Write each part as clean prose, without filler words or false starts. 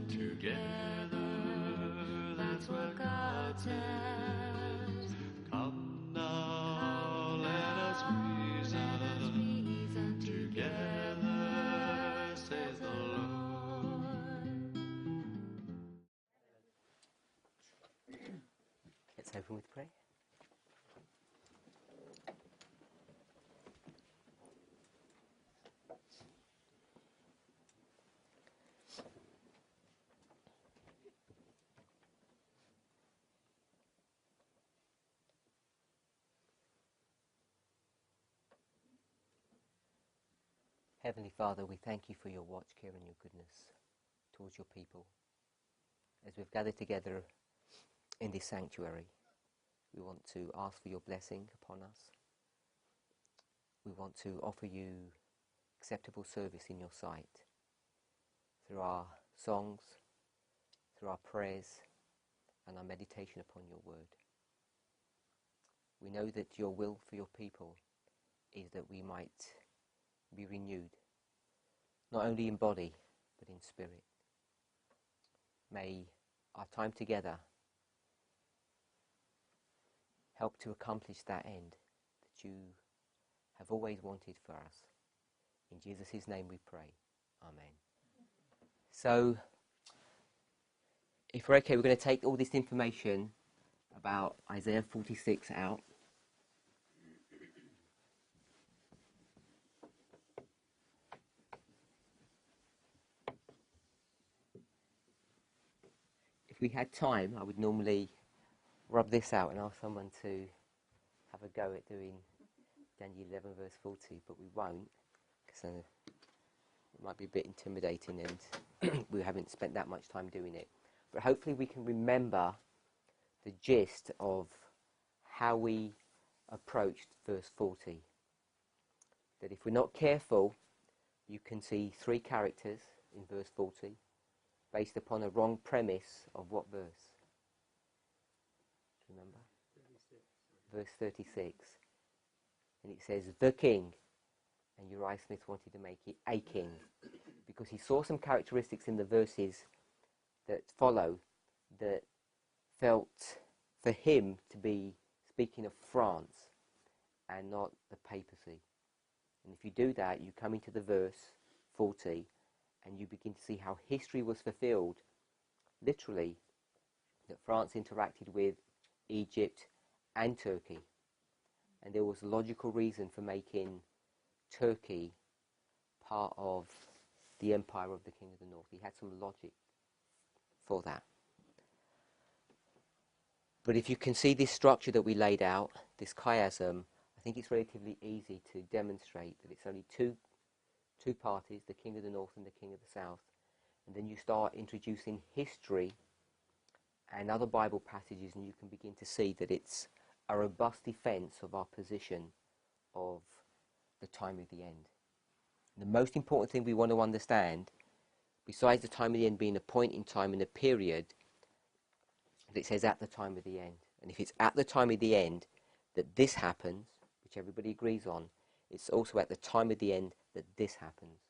together, that's what God says. Come now, let us reason together, says the Lord. Let's open with prayer. Heavenly Father, we thank you for your watch care and your goodness towards your people. As we've gathered together in this sanctuary, we want to ask for your blessing upon us. We want to offer you acceptable service in your sight through our songs, through our prayers, and our meditation upon your word. We know that your will for your people is that we might be renewed, not only in body, but in spirit. May our time together help to accomplish that end that you have always wanted for us. In Jesus' name we pray. Amen. So, if we're okay, we're going to take all this information about Isaiah 46 out. If we had time, I would normally rub this out and ask someone to have a go at doing Daniel 11 verse 40, but we won't, because it might be a bit intimidating and we haven't spent that much time doing it. But hopefully we can remember the gist of how we approached verse 40. That if we're not careful, you can see three characters in verse 40 based upon a wrong premise of what verse? Remember? 36. Verse 36. And it says, the king. And Uriah Smith wanted to make it a king, because he saw some characteristics in the verses that follow that felt for him to be speaking of France and not the papacy. And if you do that, you come into the verse 40 and you begin to see how history was fulfilled, literally, that France interacted with Egypt and Turkey. And there was a logical reason for making Turkey part of the empire of the King of the North. He had some logic for that. But if you can see this structure that we laid out, this chiasm, I think it's relatively easy to demonstrate that it's only two parties, the King of the North and the King of the South. And then you start introducing history and other Bible passages, and you can begin to see that it's a robust defense of our position of the time of the end. And the most important thing we want to understand, besides the time of the end being a point in time and a period, that it says at the time of the end. And if it's at the time of the end that this happens, which everybody agrees on, it's also at the time of the end that this happens.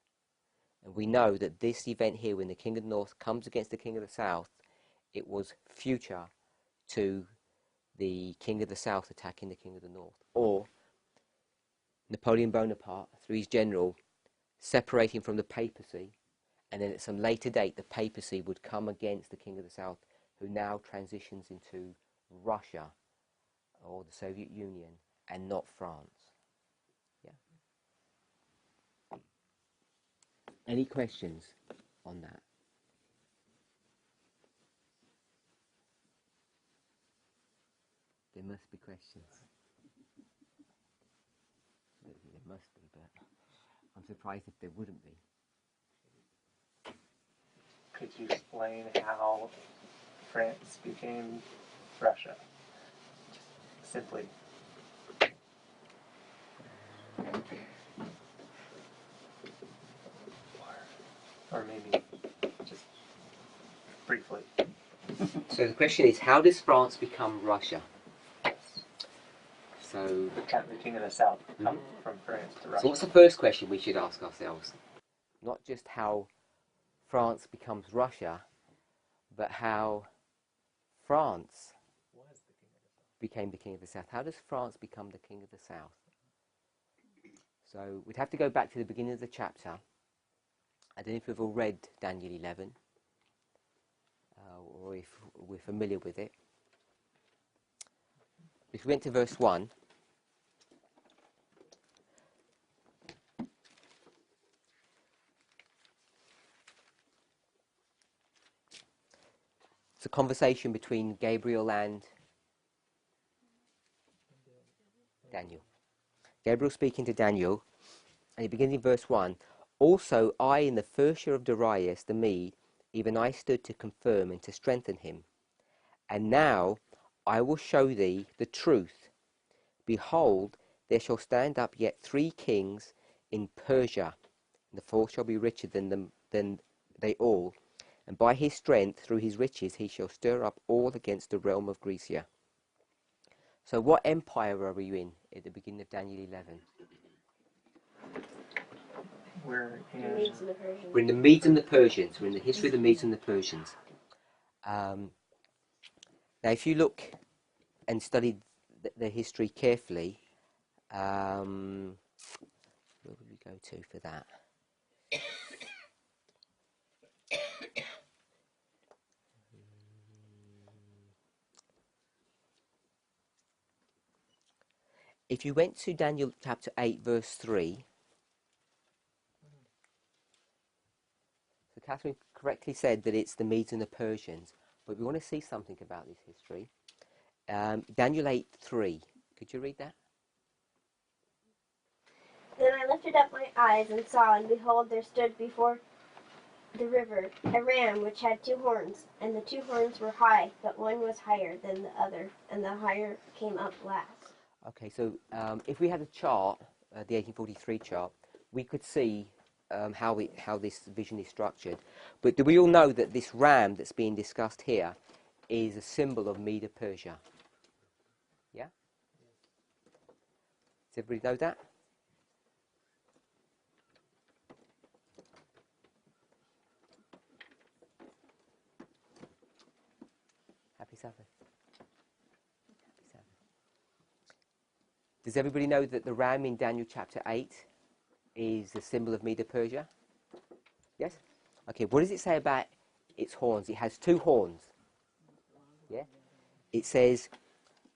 And we know that this event here, when the King of the North comes against the King of the South, it was future to the King of the South attacking the King of the North, or Napoleon Bonaparte, through his general, separating from the papacy, and then at some later date the papacy would come against the King of the South, who now transitions into Russia or the Soviet Union and not France. Yeah. Any questions on that? There must be questions. There must be, but I'm surprised if there wouldn't be. Could you explain how France became Russia? Just simply. Or maybe just briefly. So the question is, how does France become Russia? So, The King of the South come from France to Russia. So what's the first question we should ask ourselves? Not just how France becomes Russia, but how France Was the king of the south. became the king of the south. How does France become the king of the south? So we'd have to go back to the beginning of the chapter. I don't know if we've all read Daniel 11, or if we're familiar with it. If we went to verse 1, it's a conversation between Gabriel and Daniel. Gabriel speaking to Daniel, and it begins in verse 1. Also I, in the first year of Darius the Mede, even I stood to confirm and to strengthen him. And now I will show thee the truth. Behold, there shall stand up yet 3 kings in Persia, and the fourth shall be richer than they all. And by his strength, through his riches, he shall stir up all against the realm of Grecia. So what empire are we in at the beginning of Daniel 11? We're The in Medes and the Persians. We're in the Medes and the Persians. We're in the history of the Medes and the Persians. Now, if you look and study the history carefully, where would we go to for that? If you went to Daniel chapter 8, verse 3, so Catherine correctly said that it's the Medes and the Persians, but we want to see something about this history. Daniel 8, 3. Could you read that? Then I lifted up my eyes and saw, and behold, there stood before the river a ram which had 2 horns, and the 2 horns were high, but one was higher than the other, and the higher came up last. Okay, so if we had a chart, the 1843 chart, we could see how this vision is structured. But do we all know that this ram that's being discussed here is a symbol of Medo-Persia? Yeah? Does everybody know that? Happy Sabbath. Happy Sabbath. Does everybody know that the ram in Daniel chapter 8 is a symbol of Medo-Persia? Yes? Okay, what does it say about its horns? It has 2 horns. Yeah? It says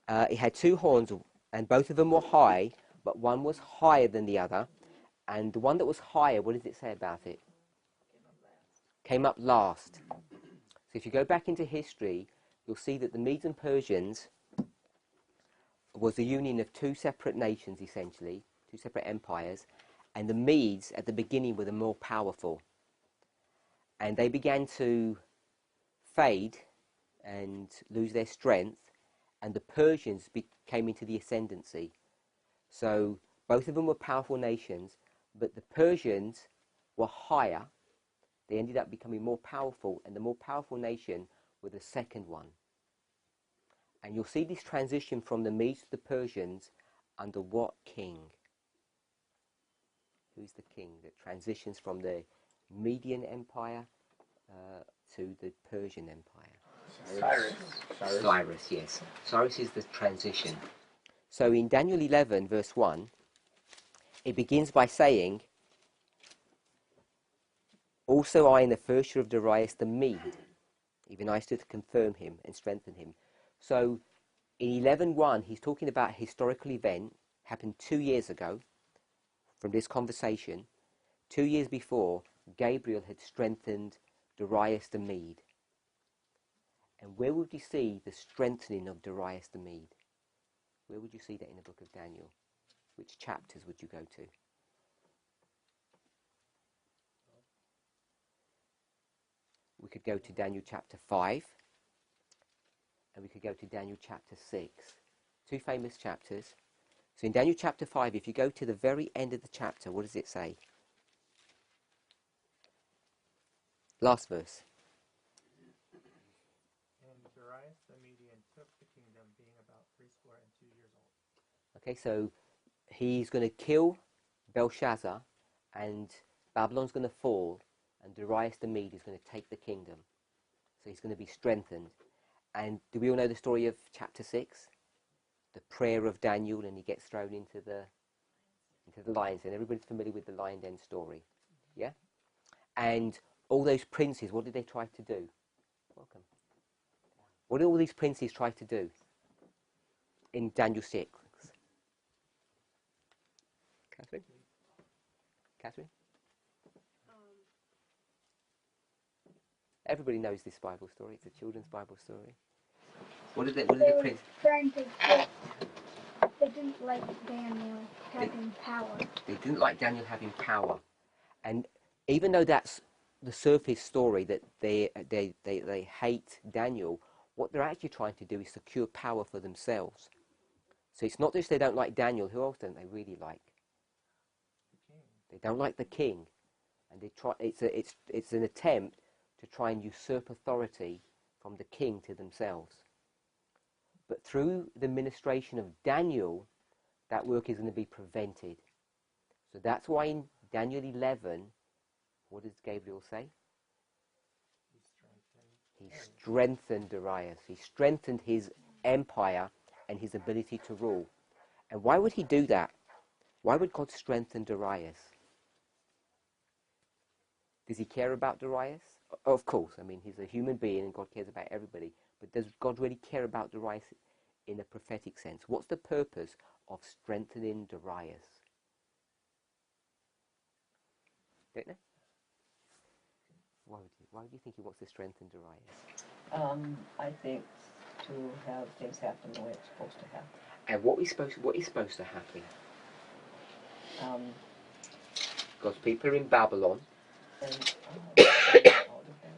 it had 2 horns, and both of them were high, but one was higher than the other. And the one that was higher, what does it say about it? Came up last. So if you go back into history, you'll see that the Medes and Persians was a union of 2 separate nations, essentially, 2 separate empires, and the Medes at the beginning were the more powerful. And they began to fade and lose their strength, and the Persians came into the ascendancy. So both of them were powerful nations, but the Persians were higher. They ended up becoming more powerful, and the more powerful nation were the second one. And you'll see this transition from the Medes to the Persians under what king? Who's the king that transitions from the Median Empire to the Persian Empire? Cyrus, yes. Cyrus is the transition. So in Daniel 11, verse 1, it begins by saying, also I in the first year of Darius the Mede, even I stood to confirm him and strengthen him. So in 11:1, he's talking about a historical event happened 2 years ago from this conversation. 2 years before, Gabriel had strengthened Darius the Mede. And where would you see the strengthening of Darius the Mede? Where would you see that in the book of Daniel? Which chapters would you go to? We could go to Daniel chapter 5, and we could go to Daniel chapter 6. 2 famous chapters. So in Daniel chapter 5, if you go to the very end of the chapter, what does it say? Last verse. And Darius the Median took the kingdom, being about 62 years old. Okay, so he's going to kill Belshazzar, and Babylon's going to fall, and Darius the Mede is going to take the kingdom. So he's going to be strengthened. And do we all know the story of chapter 6? The prayer of Daniel, and he gets thrown into the lion's den. Everybody's familiar with the lion den story. Yeah? And all those princes, what did they try to do? Welcome. What did all these princes try to do in Daniel 6? Catherine? Catherine? Everybody knows this Bible story. It's a children's Bible story. What did the princes... Trying to they didn't like Daniel having power. They didn't like Daniel having power. And even though that's the surface story, that they hate Daniel, what they're actually trying to do is secure power for themselves. So it's not just they don't like Daniel. Who else don't they really like? The king. They don't like the king, and they try. It's an attempt to try and usurp authority from the king to themselves. But through the ministration of Daniel, that work is going to be prevented. So that's why in Daniel 11, what does Gabriel say? He strengthened Darius. He strengthened his empire and his ability to rule. And why would he do that? Why would God strengthen Darius? Does he care about Darius? Of course. I mean, he's a human being and God cares about everybody. But does God really care about Darius in a prophetic sense? What's the purpose of strengthening Darius? Don't know? Why would you think he wants to strengthen Darius? I think to have things happen the way it's supposed to happen. And what is supposed to happen? God's people are in Babylon. And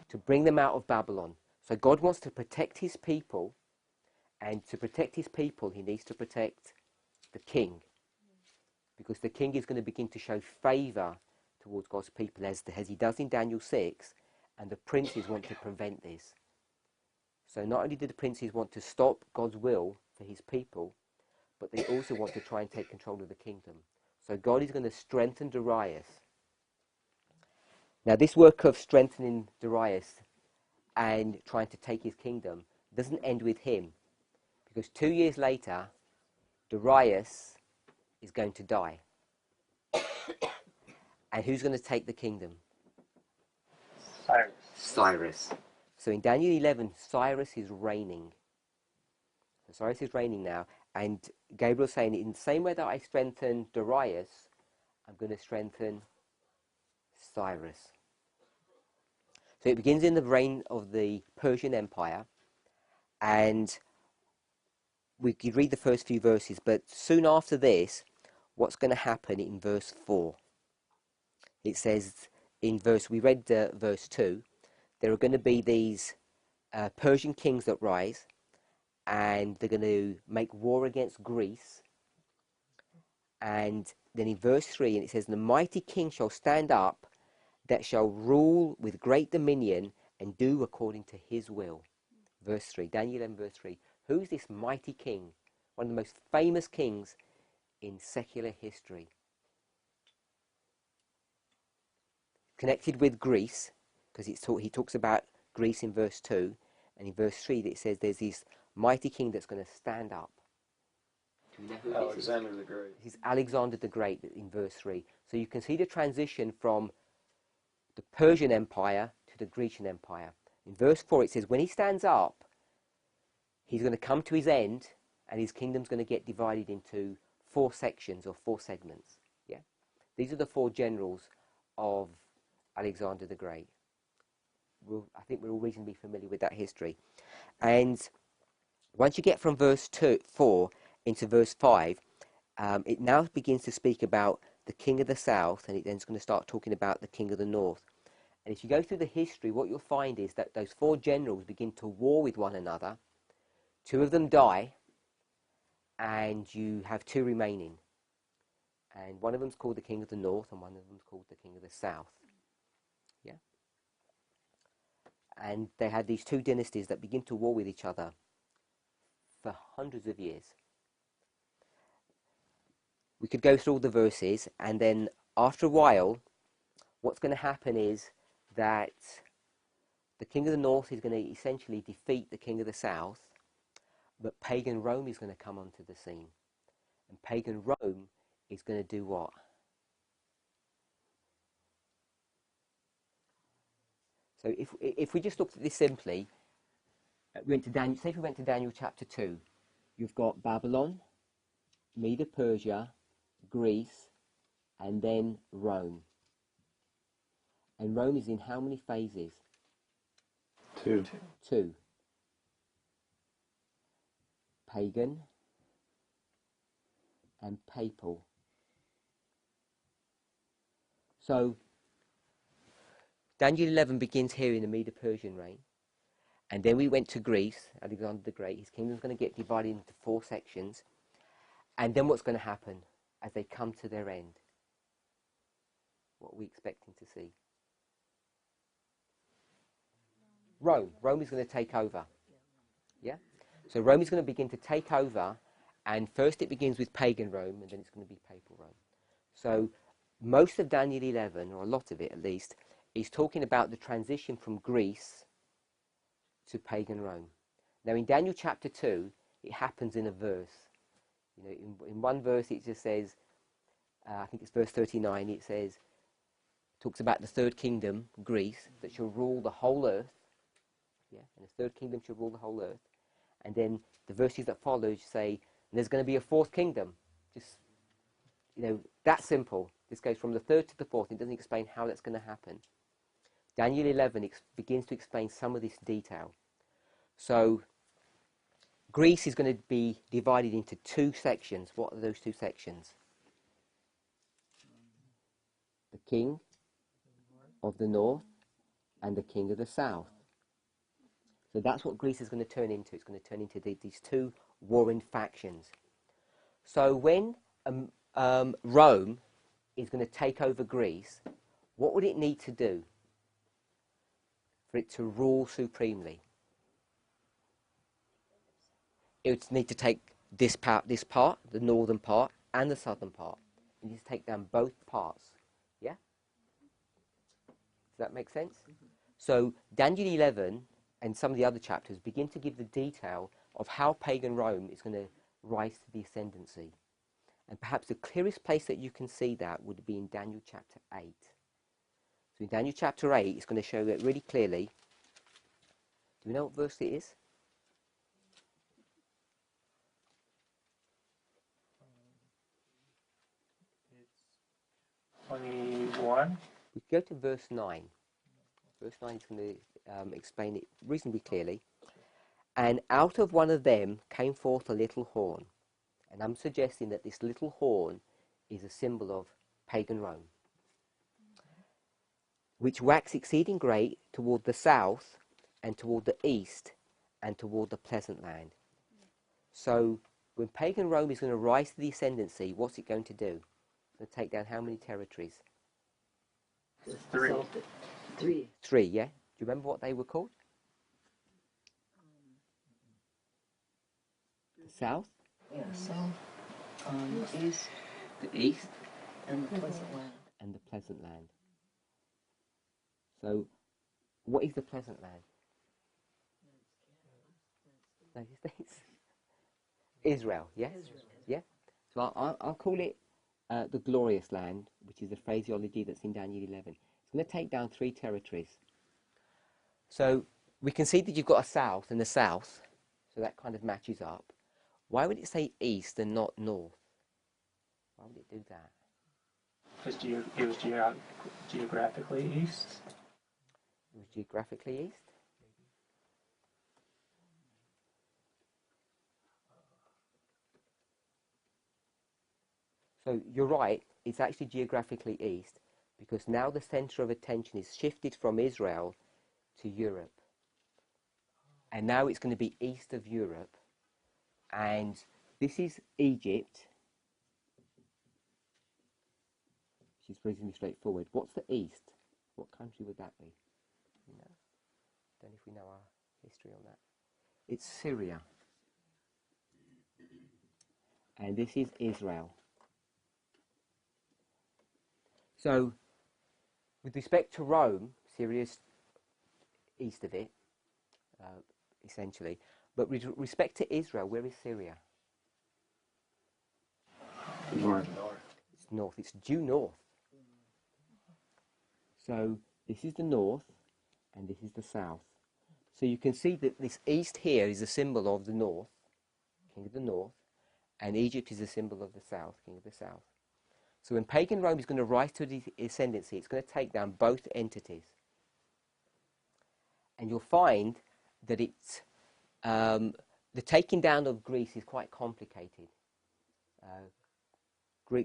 To bring them out of Babylon. So God wants to protect his people, and to protect his people he needs to protect the king, because the king is going to begin to show favour towards God's people as he does in Daniel 6, and the princes want to prevent this. So not only do the princes want to stop God's will for his people, but they also want to try and take control of the kingdom. So God is going to strengthen Darius. Now this work of strengthening Darius and trying to take his kingdom doesn't end with him, because 2 years later Darius is going to die. And who's going to take the kingdom? Cyrus. So in Daniel 11, Cyrus is reigning. So Cyrus is reigning now, and Gabriel's saying, in the same way that I strengthened Darius, I'm going to strengthen Cyrus. So it begins in the reign of the Persian Empire, and we could read the first few verses, but soon after this, what's going to happen in verse 4? It says we read verse 2, there are going to be these Persian kings that rise, and they're going to make war against Greece. And then in verse 3, and it says, the mighty king shall stand up, that shall rule with great dominion, and do according to his will. Verse 3, Daniel 11 verse 3. Who's this mighty king? One of the most famous kings in secular history. Connected with Greece, because he talks about Greece in verse 2, and in verse 3 it says there's this mighty king that's going to stand up. Do you know who Alexander the Great. This is Alexander the Great in verse 3. So you can see the transition from the Persian Empire to the Grecian Empire. In verse 4 it says when he stands up, he's going to come to his end, and his kingdom's going to get divided into 4 sections or 4 segments. Yeah, these are the 4 generals of Alexander the Great. I think we're all reasonably familiar with that history. And once you get from verse 4 into verse 5, it now begins to speak about the king of the south, and it then's going to start talking about the king of the north. And if you go through the history, what you'll find is that those 4 generals begin to war with one another. 2 of them die, and you have 2 remaining. And one of them's called the king of the north, and one of them's called the king of the south. Yeah? And they had these 2 dynasties that begin to war with each other for hundreds of years. We could go through all the verses, and then after a while, what's going to happen is that the king of the north is going to essentially defeat the king of the south, but pagan Rome is going to come onto the scene. And pagan Rome is going to do what? So if we just looked at this simply, we went to Daniel, say if we went to Daniel chapter 2, you've got Babylon, Medo-Persia, Greece, and then Rome. And Rome is in how many phases? Two. Two. Pagan and papal. So Daniel 11 begins here in the Medo-Persian reign, and then we went to Greece, Alexander the Great. His kingdom's going to get divided into 4 sections, and then what's going to happen as they come to their end? What are we expecting to see? Rome. Rome is going to take over. Yeah? So Rome is going to begin to take over, and first it begins with pagan Rome, and then it's going to be papal Rome. So most of Daniel 11, or a lot of it at least, is talking about the transition from Greece to pagan Rome. Now in Daniel chapter 2, it happens in a verse. You know, in one verse it just says, I think it's verse 39, it says, talks about the third kingdom, Greece, that shall rule the whole earth. Yeah, and the third kingdom shall rule the whole earth. And then the verses that follow say, and there's going to be a fourth kingdom. Just, you know, that simple. This goes from the third to the fourth. It doesn't explain how that's going to happen. Daniel 11 begins to explain some of this detail. So Greece is going to be divided into 2 sections. What are those 2 sections? The king of the north and the king of the south. So that's what Greece is going to turn into. It's going to turn into these 2 warring factions. So when Rome is going to take over Greece, what would it need to do for it to rule supremely? It would need to take this part, the northern part, and the southern part. It needs to take down both parts. Yeah? Does that make sense? So Daniel 11 and some of the other chapters begin to give the detail of how pagan Rome is going to rise to the ascendancy. And perhaps the clearest place that you can see that would be in Daniel chapter 8. So in Daniel chapter 8, it's going to show it really clearly. Do we know what verse it is? It's 21. We go to verse 9. Verse 9 is going to explain it reasonably clearly. And out of one of them came forth a little horn. And I'm suggesting that this little horn is a symbol of pagan Rome, which waxed exceeding great toward the south and toward the east and toward the pleasant land. So when pagan Rome is going to rise to the ascendancy, what's it going to do? It's going to take down how many territories? 3. 3. 3, yeah? Do you remember what they were called? The south? Yeah, south, east, The east. and the pleasant land. And the pleasant land. So what is the pleasant land? United States. Israel, yes? Yeah? So I'll call it the glorious land, which is the phraseology that's in Daniel 11. It's going to take down 3 territories. So we can see that you've got a south and a south, so that kind of matches up. Why would it say east and not north? Why would it do that? Because it was geographically east. It was geographically east. So you're right, it's actually geographically east, because now the centre of attention is shifted from Israel to Europe. And now it's going to be east of Europe. And this is Egypt, which is reasonably straightforward. What's the east? What country would that be? You know? Don't know if we know our history on that. It's Syria. And this is Israel. So, with respect to Rome, Syria's east of it, essentially. But with respect to Israel, where is Syria? North. It's north. It's due north. So this is the north, and this is the south. So you can see that this east here is a symbol of the north, king of the north, and Egypt is a symbol of the south, king of the south. So when pagan Rome is going to rise to the ascendancy, it's going to take down both entities. And you'll find that it's the taking down of Greece is quite complicated.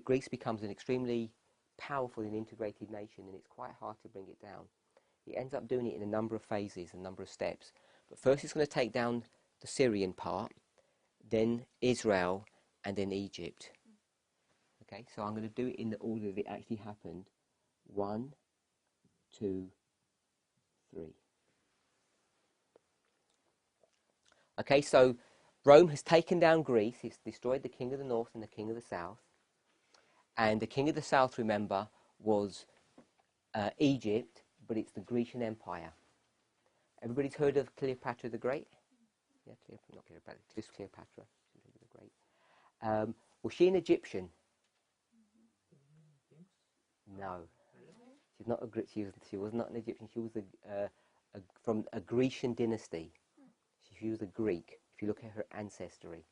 Greece becomes an extremely powerful and integrated nation, and it's quite hard to bring it down. It ends up doing it in a number of phases, a number of steps. But first it's going to take down the Syrian part, then Israel, and then Egypt. Okay, so I'm going to do it in the order that it actually happened. 1, 2, 3. Okay, so Rome has taken down Greece. It's destroyed the king of the north and the king of the south. And the king of the south, remember, was Egypt, but it's the Grecian Empire. Everybody's heard of Cleopatra the Great? Yeah, not Cleopatra, just Cleopatra. The Great. Was she an Egyptian? No, she's not a. She was not an Egyptian. She was from a Grecian dynasty. She was a Greek. If you look at her ancestry.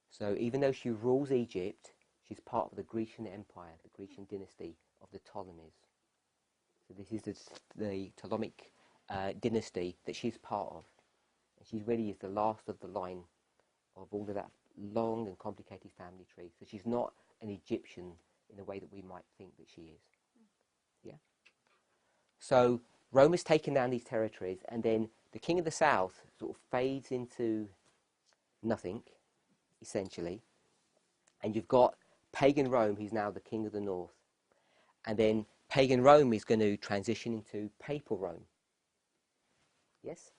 So even though she rules Egypt, she's part of the Grecian Empire, the Grecian dynasty of the Ptolemies. So this is the Ptolemaic dynasty that she's part of. And she really is the last of the line of all of that long and complicated family tree. So she's not an Egyptian in the way that we might think that she is. Yeah. So Rome has taken down these territories, and then the king of the south sort of fades into nothing, essentially. And you've got pagan Rome, who's now the king of the north. And then pagan Rome is going to transition into papal Rome. Yes?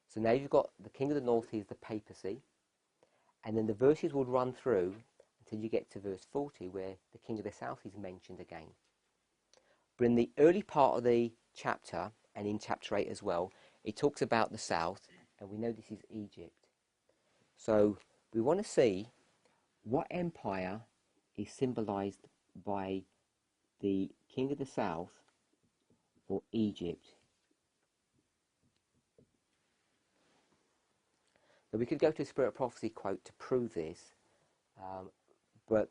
So now you've got the king of the north is the papacy. And then the verses will run through until you get to verse 40, where the king of the south is mentioned again. But in the early part of the chapter, and in chapter 8 as well, it talks about the south, and we know this is Egypt. So we want to see what empire is symbolized by the king of the south or Egypt. So we could go to a Spirit of Prophecy quote to prove this, but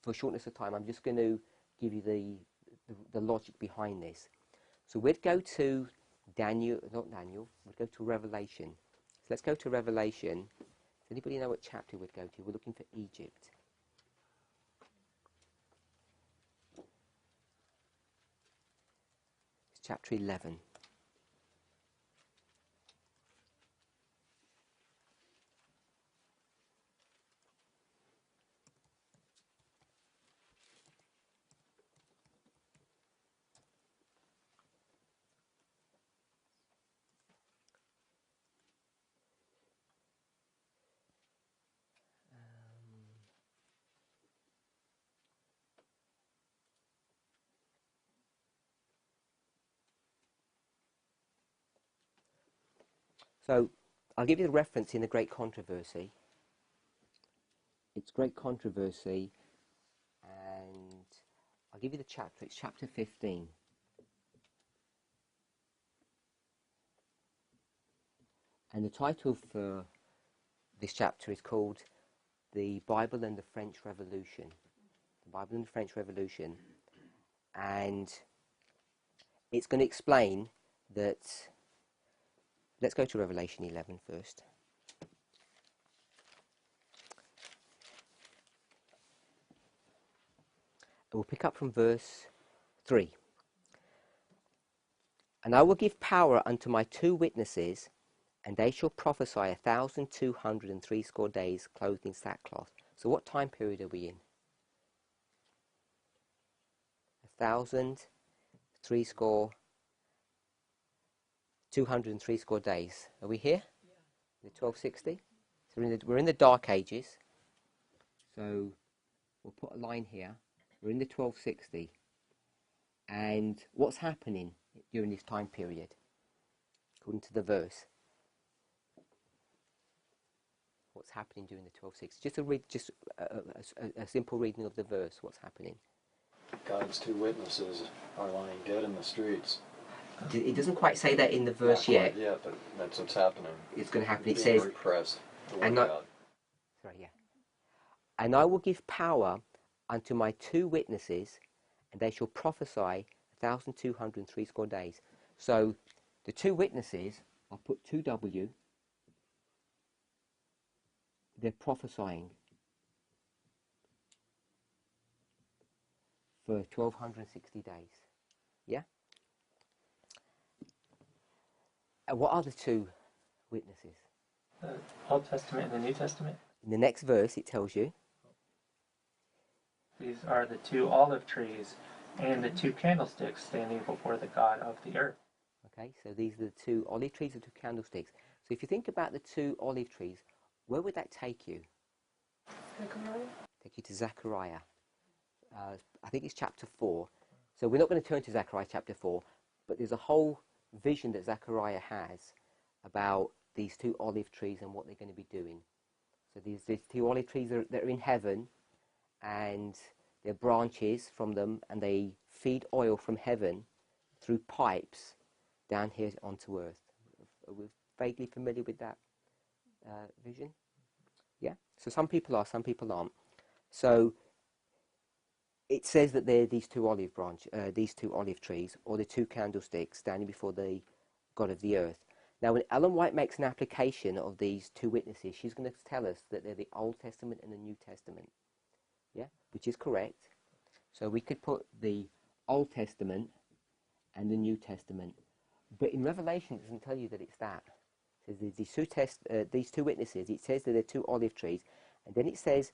for shortness of time, I'm just going to give you the logic behind this. So we'd go to we'd go to Revelation. So let's go to Revelation. Does anybody know what chapter we'd go to? We're looking for Egypt. It's chapter 11. So I'll give you the reference in the Great Controversy. It's Great Controversy, and I'll give you the chapter. It's chapter 15. And the title for this chapter is called The Bible and the French Revolution. The Bible and the French Revolution. And it's going to explain that. Let's go to Revelation 11 first. And we'll pick up from verse 3. And I will give power unto my 2 witnesses, and they shall prophesy 1,260 days, clothed in sackcloth. So what time period are we in? 260 days. Are we here? Yeah. The 1260? So we're in the Dark Ages. So we'll put a line here. We're in the 1260. And what's happening during this time period, according to the verse. What's happening during the 12:6? Just a simple reading of the verse. What's happening? God's two witnesses are lying dead in the streets. It doesn't quite say that in the verse Not yet. quite yet, but that's what's happening. It's going to happen. It Being says, repressed. The word and of not- God. sorry, yeah. And I will give power unto my two witnesses, and they shall prophesy 1,260 days. So the two witnesses, I'll put 2W, they're prophesying for 1,260 days. Yeah? And what are the two witnesses? The Old Testament and the New Testament. In the next verse, it tells you, These are the two olive trees and the two candlesticks standing before the God of the earth. okay, so these are the two olive trees and two candlesticks. So if you think about the two olive trees, where would that take you? Zechariah? Take you to Zechariah. I think it's chapter 4. So we're not going to turn to Zechariah chapter 4, but there's a whole vision that Zechariah has about these two olive trees and what they're going to be doing. So these two olive trees that are in heaven, and there are branches from them, and they feed oil from heaven through pipes down here onto earth. Are we vaguely familiar with that vision? Yeah? So some people are, some people aren't. So it says that they're these two olive trees, or the two candlesticks standing before the God of the earth. Now, when Ellen White makes an application of these two witnesses, she's going to tell us that they're the Old Testament and the New Testament. Yeah, which is correct. So we could put the Old Testament and the New Testament, but in Revelation it doesn't tell you that it's that. It says these two witnesses. It says that they're two olive trees, and then it says,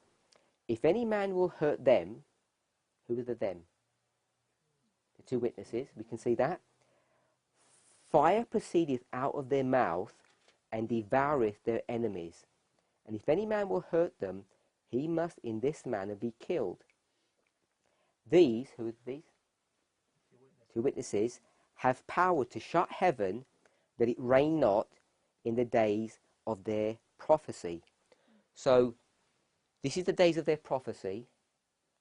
"If any man will hurt them," who are the them? The two witnesses. We can see that. "Fire proceedeth out of their mouth, and devoureth their enemies. And if any man will hurt them, he must in this manner be killed." These, who are these? Two witnesses, have power to shut heaven, that it rain not in the days of their prophecy. So, this is the days of their prophecy,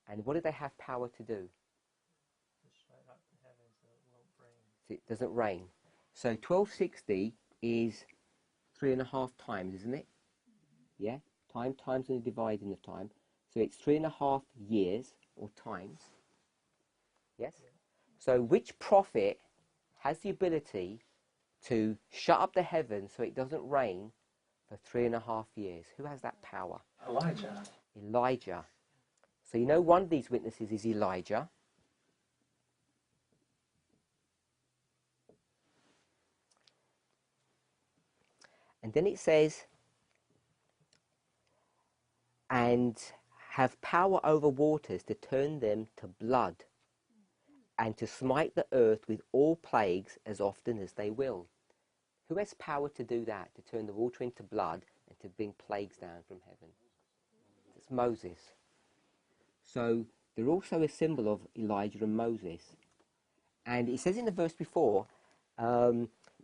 and what do they have power to do? So it doesn't rain. So 1260 is 3.5 times, isn't it? Yeah? Time times and the dividing of time. So it's 3.5 years, or times. Yes? So which prophet has the ability to shut up the heavens so it doesn't rain for 3.5 years? Who has that power? Elijah. Elijah. So you know one of these witnesses is Elijah. And then it says, "And have power over waters to turn them to blood, and to smite the earth with all plagues as often as they will." Who has power to do that, to turn the water into blood and to bring plagues down from heaven? It's Moses. So they're also a symbol of Elijah and Moses. And it says in the verse before,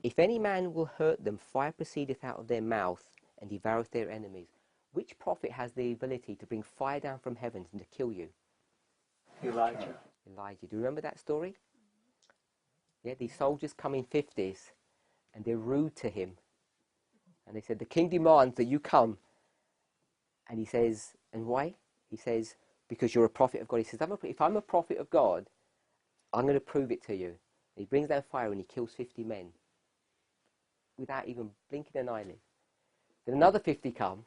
"If any man will hurt them, fire proceedeth out of their mouth and devoureth their enemies." Which prophet has the ability to bring fire down from heaven and to kill you? Elijah. Elijah. Do you remember that story? Yeah, these soldiers come in 50s and they're rude to him. And they said, "The king demands that you come." And he says, "And why?" He says, "Because you're a prophet of God." He says, "If I'm a prophet of God, I'm going to prove it to you." And he brings down fire and he kills 50 men without even blinking an eyelid. Then another 50 come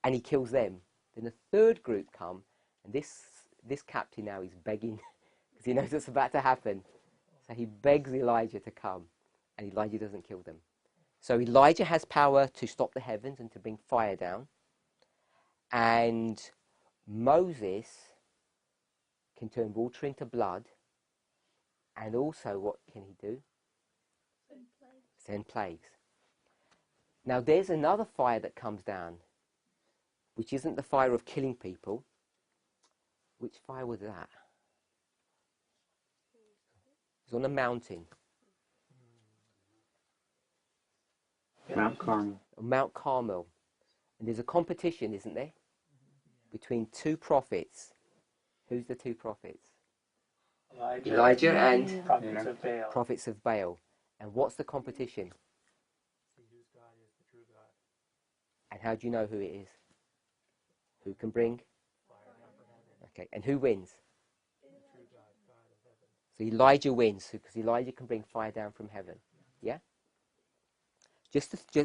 and he kills them. Then a third group come, and this captain now is begging because he knows what's about to happen. So he begs Elijah to come, and Elijah doesn't kill them. So Elijah has power to stop the heavens and to bring fire down. And Moses can turn water into blood. And also, what can he do? Send plagues. Now, there's another fire that comes down, which isn't the fire of killing people. Which fire was that? It's on a mountain. Mount Carmel. Mount Carmel. And there's a competition, isn't there? Between two prophets. Who's the two prophets? Elijah and prophets of Baal. prophets of Baal. And what's the competition? See whose God is the true God. And how do you know who it is? Who can bring? Fire down from heaven. Okay, and who wins? The true God, God of heaven. So Elijah wins because Elijah can bring fire down from heaven. Yeah.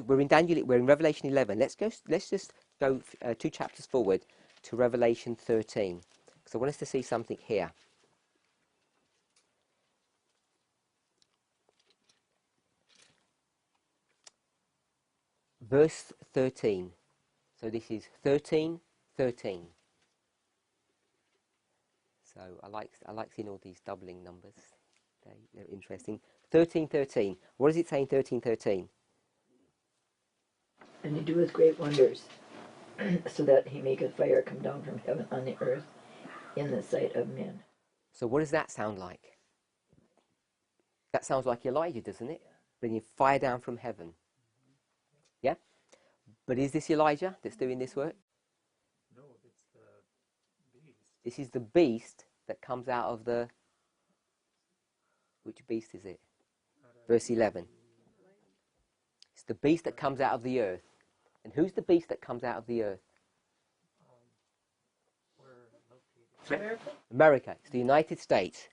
We're in Daniel. We're in Revelation 11. Let's just go 2 chapters forward to Revelation 13 because I want us to see something here. Verse 13. So this is 13:13. So I like seeing all these doubling numbers. They're interesting. 13:13. What does it say in 13:13? And he doeth great wonders, so that he maketh fire come down from heaven on the earth in the sight of men. So what does that sound like? That sounds like Elijah, doesn't it? Bringing fire down from heaven. Yeah? But is this Elijah that's doing this work? No, it's the beast. This is the beast that comes out of the... Which beast is it? Verse 11. It's the beast that comes out of the earth. And who's the beast that comes out of the earth? We're located. America. It's the United States.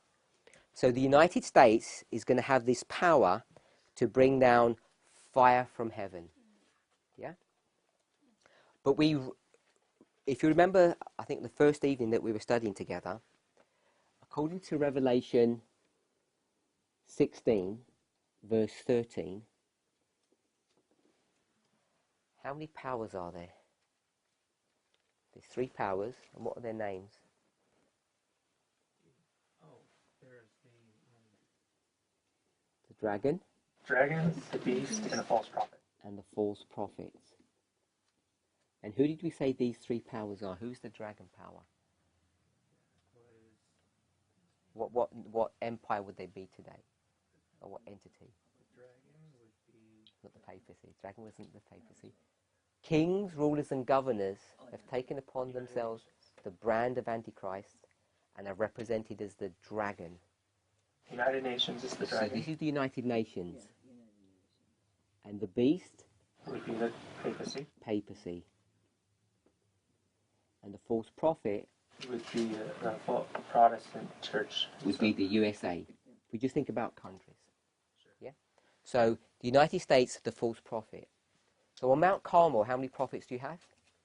So the United States is going to have this power to bring down fire from heaven. Yeah? But if you remember, I think the first evening that we were studying together, according to Revelation 16, verse 13, how many powers are there? There's 3 powers, and what are their names? Oh, there's The dragon the dragon, the beast, and a false prophet. and the false prophets. And who did we say these 3 powers are? Who's the dragon power? What empire would they be today? Or what entity? The dragon would be Not the papacy. Dragon wasn't the papacy. Kings, rulers and governors have taken upon themselves the brand of Antichrist and are represented as the dragon. United Nations is the So dragon. this is the United Nations. And the beast, Would be the papacy. papacy. And the false prophet Would be the Protestant church. would be the USA. We just think about countries. Yeah? So the United States, the false prophet. So on Mount Carmel, how many prophets do you have?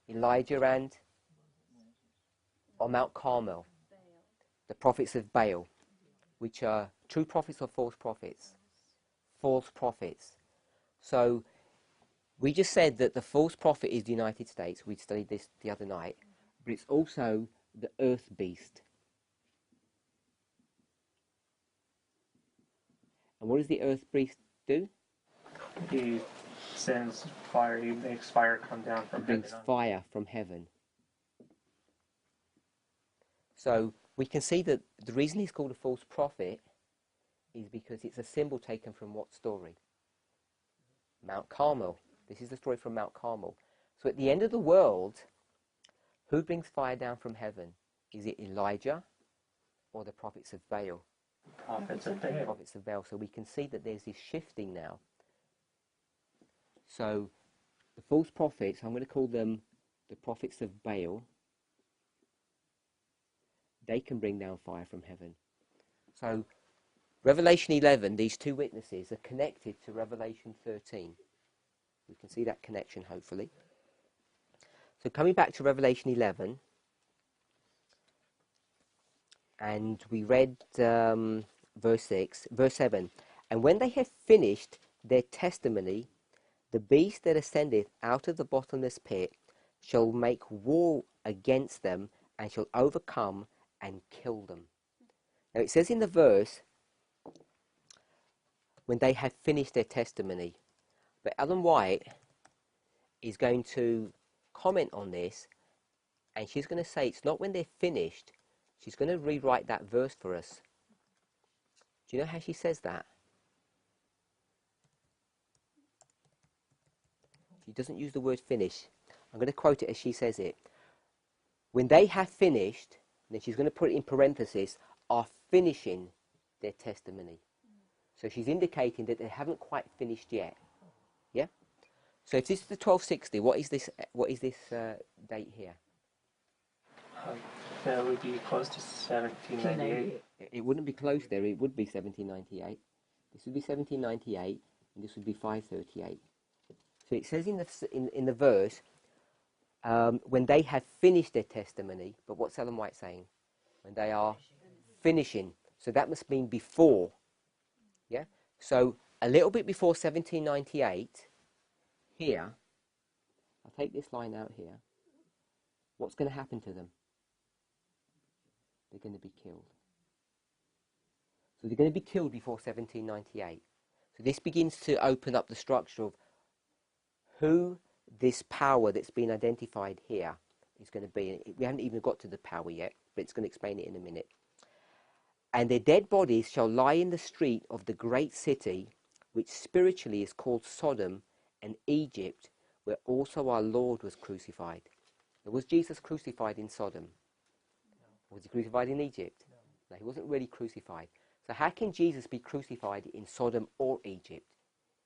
Elijah and on Mount Carmel, the prophets of Baal, which are true prophets or false prophets? False prophets. So we just said that the false prophet is the United States. We studied this the other night. But it's also the earth beast. And what does the earth beast do? He sends fire. He makes fire come down from It brings heaven. fire from heaven. So we can see that the reason he's called a false prophet is because it's a symbol taken from what story? Mount Carmel. This is the story from Mount Carmel. So at the end of the world, who brings fire down from heaven? Is it Elijah or the prophets of Baal? Prophets of Baal. Prophets of Baal. So we can see that there's this shifting now. So the false prophets, I'm going to call them the prophets of Baal. They can bring down fire from heaven. So Revelation 11, these 2 witnesses are connected to Revelation 13. We can see that connection, hopefully. So coming back to Revelation 11, and we read verse 7. And when they have finished their testimony, the beast that ascendeth out of the bottomless pit shall make war against them and shall overcome and kill them. Now it says in the verse, when they have finished their testimony. But Ellen White is going to comment on this, and she's going to say it's not when they're finished. She's going to rewrite that verse for us. Do you know how she says that? She doesn't use the word finish. I'm going to quote it as she says it. When they have finished, and then she's going to put it in parenthesis, are finishing their testimony. So she's indicating that they haven't quite finished yet. Yeah? So if this is the 1260, what is this date here? That would be close to 1798. It wouldn't be close there, it would be 1798. This would be 1798, and this would be 538. So it says in the verse, when they have finished their testimony, but what's Ellen White saying? When they are finishing. So that must mean before. Yeah? So a little bit before 1798, here, I'll take this line out here, what's going to happen to them? They're going to be killed. So they're going to be killed before 1798. So this begins to open up the structure of who this power that's been identified here is going to be. We haven't even got to the power yet, but it's going to explain it in a minute. And their dead bodies shall lie in the street of the great city, which spiritually is called Sodom and Egypt, where also our Lord was crucified. Now, was Jesus crucified in Sodom? No. Was he crucified in Egypt? No, he wasn't really crucified. So how can Jesus be crucified in Sodom or Egypt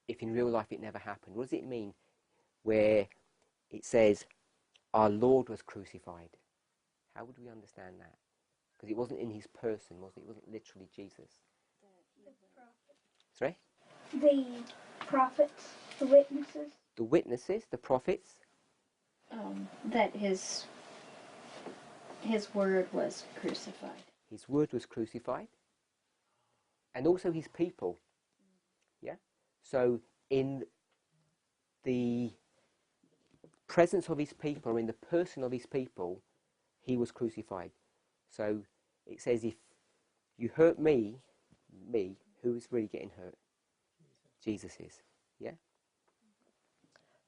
if in real life it never happened? What does it mean where it says our Lord was crucified? How would we understand that? Because it wasn't in his person, was it? It wasn't literally Jesus. Sorry? The prophets, the witnesses. The witnesses, the prophets. That his word was crucified. His word was crucified. And also his people. Yeah? So in the presence of his people, or in the person of his people, he was crucified. So it says, if you hurt me, who is really getting hurt? Jesus is. Yeah?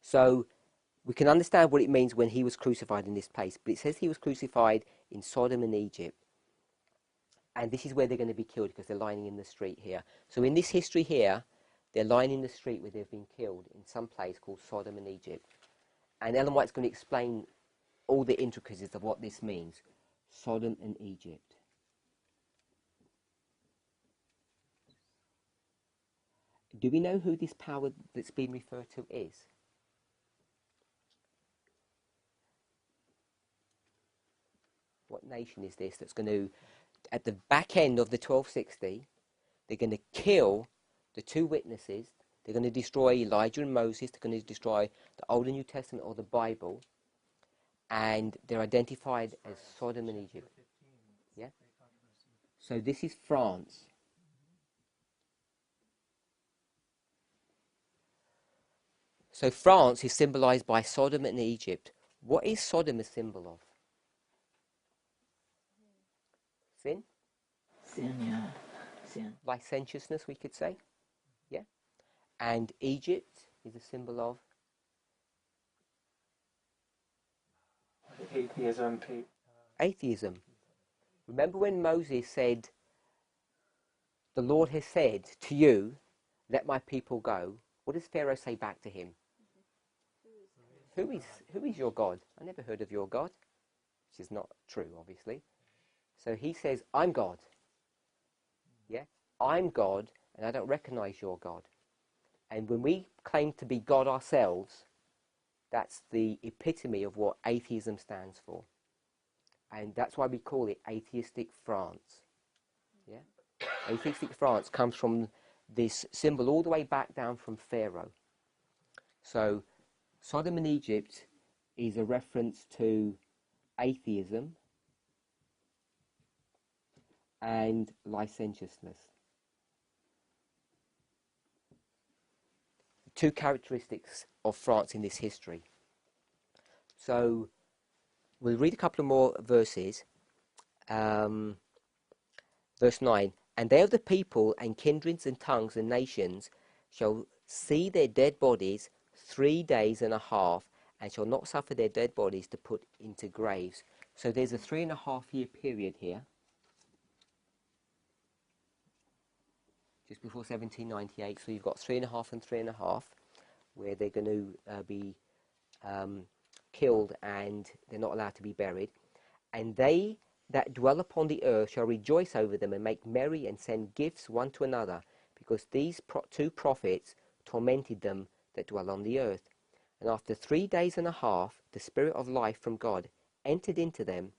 So we can understand what it means when he was crucified in this place. But it says he was crucified in Sodom and Egypt. And this is where they're going to be killed, because they're lying in the street here. So in this history here, they're lying in the street where they've been killed in some place called Sodom and Egypt. And Ellen White's going to explain all the intricacies of what this means. Sodom and Egypt. Do we know who this power that's been referred to is? What nation is this that's going to, at the back end of the 1260, they're going to kill the two witnesses. They're going to destroy Elijah and Moses. They're going to destroy the Old and New Testament, or the Bible. And they're identified as Sodom and Egypt. Yeah? So this is France. So France is symbolized by Sodom and Egypt. What is Sodom a symbol of? Sin? Sin, yeah. Sin. Licentiousness, we could say. Yeah? And Egypt is a symbol of? Atheism. Atheism. Remember when Moses said, the Lord has said to you, let my people go. What does Pharaoh say back to him? Who is your God? I never heard of your God. Which is not true, obviously. So he says, I'm God. Yeah? I'm God, and I don't recognize your God. And when we claim to be God ourselves, that's the epitome of what atheism stands for. And that's why we call it atheistic France. Yeah? Atheistic France comes from this symbol all the way back down from Pharaoh. So Sodom and Egypt is a reference to atheism and licentiousness. Two characteristics of France in this history. So we'll read a couple of more verses. Verse 9. And they of the people and kindreds and tongues and nations shall see their dead bodies 3 days and a half, and shall not suffer their dead bodies to put into graves. So there's a 3.5 year period here just before 1798. So you've got 3.5 and 3.5, where they're going to be killed and they're not allowed to be buried. And they that dwell upon the earth shall rejoice over them and make merry and send gifts one to another, because these two prophets tormented them that dwell on the earth. And after 3 days and a half, the Spirit of life from God entered into them,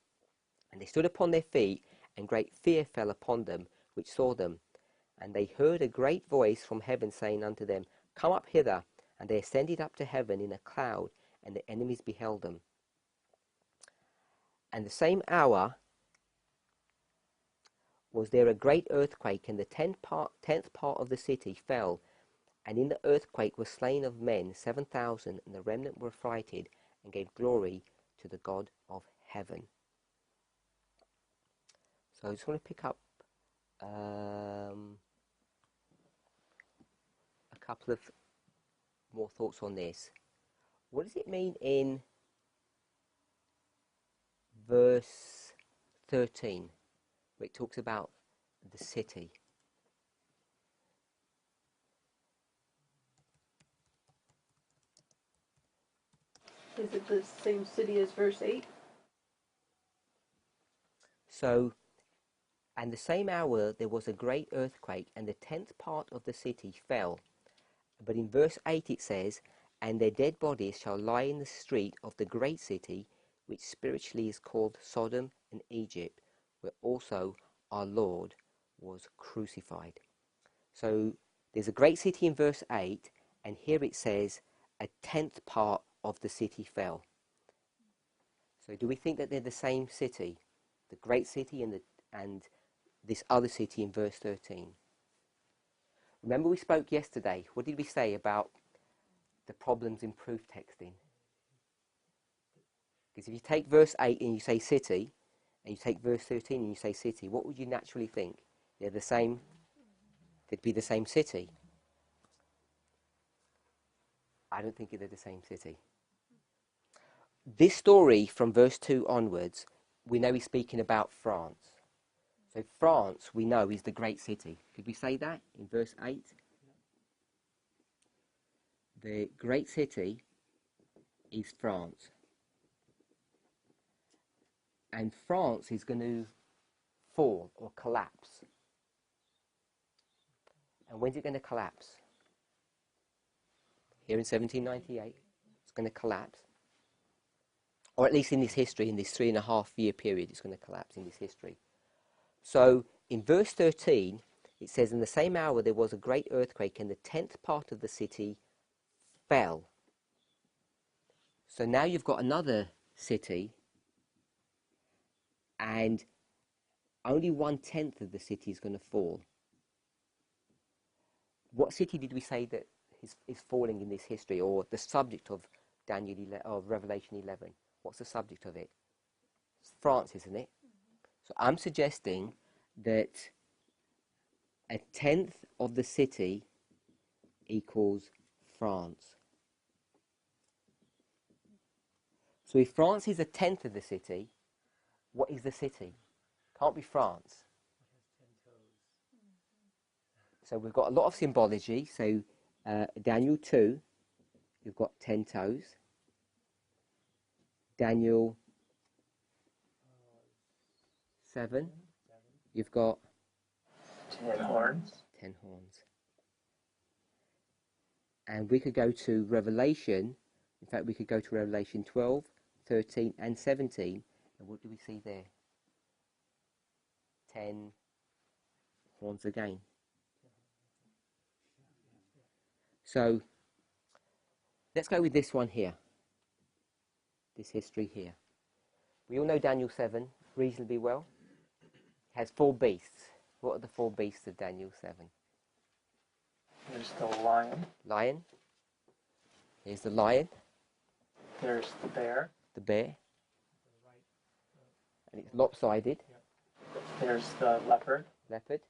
and they stood upon their feet, and great fear fell upon them which saw them. And they heard a great voice from heaven saying unto them, Come up hither. And they ascended up to heaven in a cloud, and the enemies beheld them. And the same hour was there a great earthquake, and the tenth part of the city fell. And in the earthquake were slain of men 7,000, and the remnant were affrighted, and gave glory to the God of heaven. So I just want to pick up a couple of more thoughts on this. What does it mean in verse 13, where it talks about the city? Is it the same city as verse 8? So, and the same hour there was a great earthquake, and the 10th part of the city fell. But in verse 8 it says, And their dead bodies shall lie in the street of the great city, which spiritually is called Sodom and Egypt, where also our Lord was crucified. So there's a great city in verse 8, and here it says a 10th part of the city fell. So do we think that they're the same city, the great city and this other city in verse 13? Remember we spoke yesterday, what did we say about the problems in proof texting? Because if you take verse 8 and you say city, and you take verse 13 and you say city, what would you naturally think? They're the same, they'd be the same city. I don't think they're the same city. This story from verse 2 onwards, we know he's speaking about France. So France, we know, is the great city. Could we say that in verse 8? The great city is France. And France is going to fall or collapse. And when's it going to collapse? Here in 1798, it's going to collapse. Or at least in this history, in this 3.5 year period, it's going to collapse in this history. So in verse 13, it says, In the same hour there was a great earthquake, and the 10th part of the city fell. So now you've got another city, and only 1/10 of the city is going to fall. What city did we say that is falling in this history, or the subject of Revelation 11? What's the subject of it? It's France, isn't it? So I'm suggesting that 1/10 of the city equals France. So if France is 1/10 of the city, what is the city? Can't be France. So we've got a lot of symbology. So Daniel 2, you've got 10 toes. Daniel 7, you've got 10 horns. 10 horns. And we could go to Revelation. In fact, we could go to Revelation 12, 13, and 17. And what do we see there? 10 horns again. So let's go with this one here. This history here. We all know Daniel 7 reasonably well. It has 4 beasts. What are the 4 beasts of Daniel 7? There's the lion. Lion. Here's the lion. There's the bear. The bear. And it's lopsided. There's the leopard. Leopard.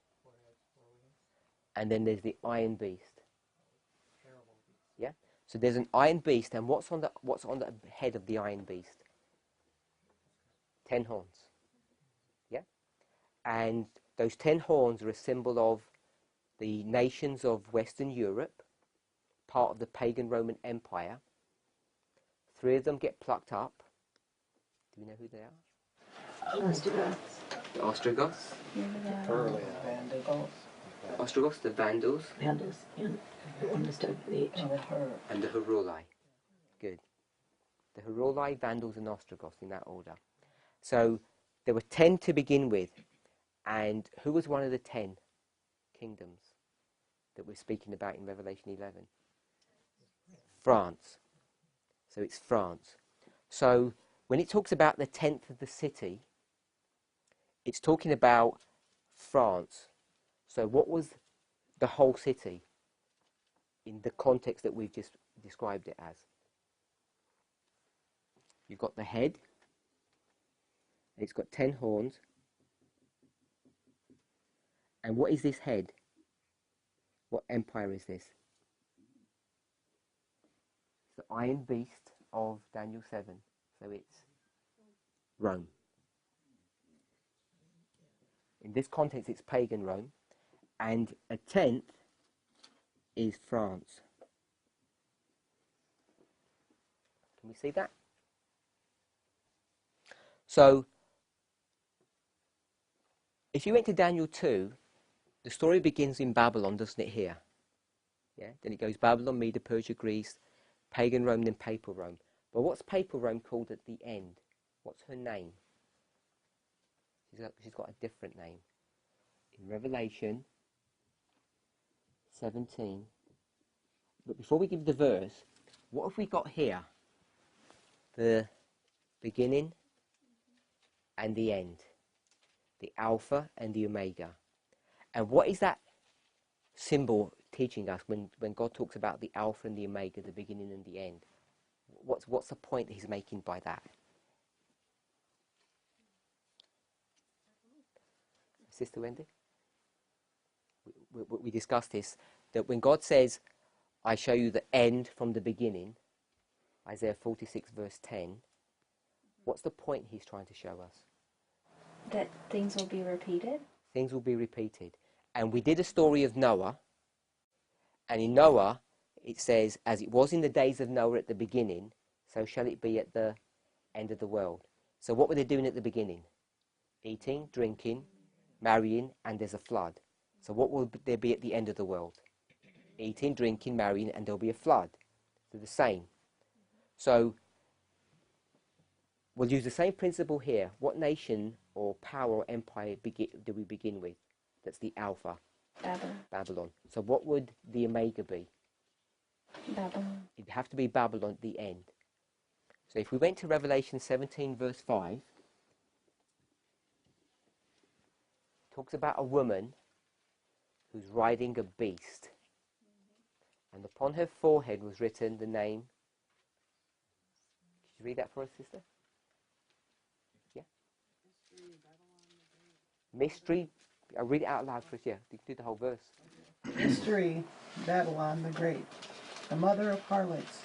And then there's the iron beast. Yeah. So there's an iron beast, and what's on the head of the iron beast? 10 horns. Yeah. And those 10 horns are a symbol of the nations of Western Europe, part of the pagan Roman Empire. 3 of them get plucked up. Do we know who they are? The Ostrogoths. Early The Ostrogoths, the Vandals, Vandals, and on the start of the H. and the Heruli. Good. The Heruli, Vandals, and Ostrogoths in that order. So there were 10 to begin with. And who was one of the 10 kingdoms that we're speaking about in Revelation 11? France. So it's France. So when it talks about the 10th of the city, it's talking about France. So what was the whole city in the context that we've just described it as? You've got the head. It's got 10 horns. And what is this head? What empire is this? It's the iron beast of Daniel 7. So it's Rome. In this context, it's pagan Rome. And a 10th is France. Can we see that? So, if you went to Daniel 2, the story begins in Babylon, doesn't it, here? Yeah. Then it goes Babylon, Media, Persia, Greece, pagan Rome, then papal Rome. But what's papal Rome called at the end? What's her name? She's got a different name. In Revelation 17. But before we give the verse, what have we got here? The beginning and the end. The Alpha and the Omega. And what is that symbol teaching us when God talks about the Alpha and the Omega, the beginning and the end? What's the point that he's making by that? Sister Wendy? We discussed this, that when God says, I show you the end from the beginning, Isaiah 46 verse 10, what's the point he's trying to show us? That things will be repeated? Things will be repeated. And we did a story of Noah, and in Noah, it says, as it was in the days of Noah at the beginning, so shall it be at the end of the world. So what were they doing at the beginning? Eating, drinking, marrying, and there's a flood. So what will there be at the end of the world? Eating, drinking, marrying, and there'll be a flood. They're the same. So we'll use the same principle here. What nation or power or empire do we begin with? That's the Alpha. Babylon. So what would the Omega be? Babylon. It'd have to be Babylon at the end. So if we went to Revelation 17 verse 5, it talks about a woman who's riding a beast. And upon her forehead was written the name. Could you read that for us, sister? Yeah? Mystery. I'll read it out loud for us, yeah. You can do the whole verse. Mystery, Babylon the Great, the mother of harlots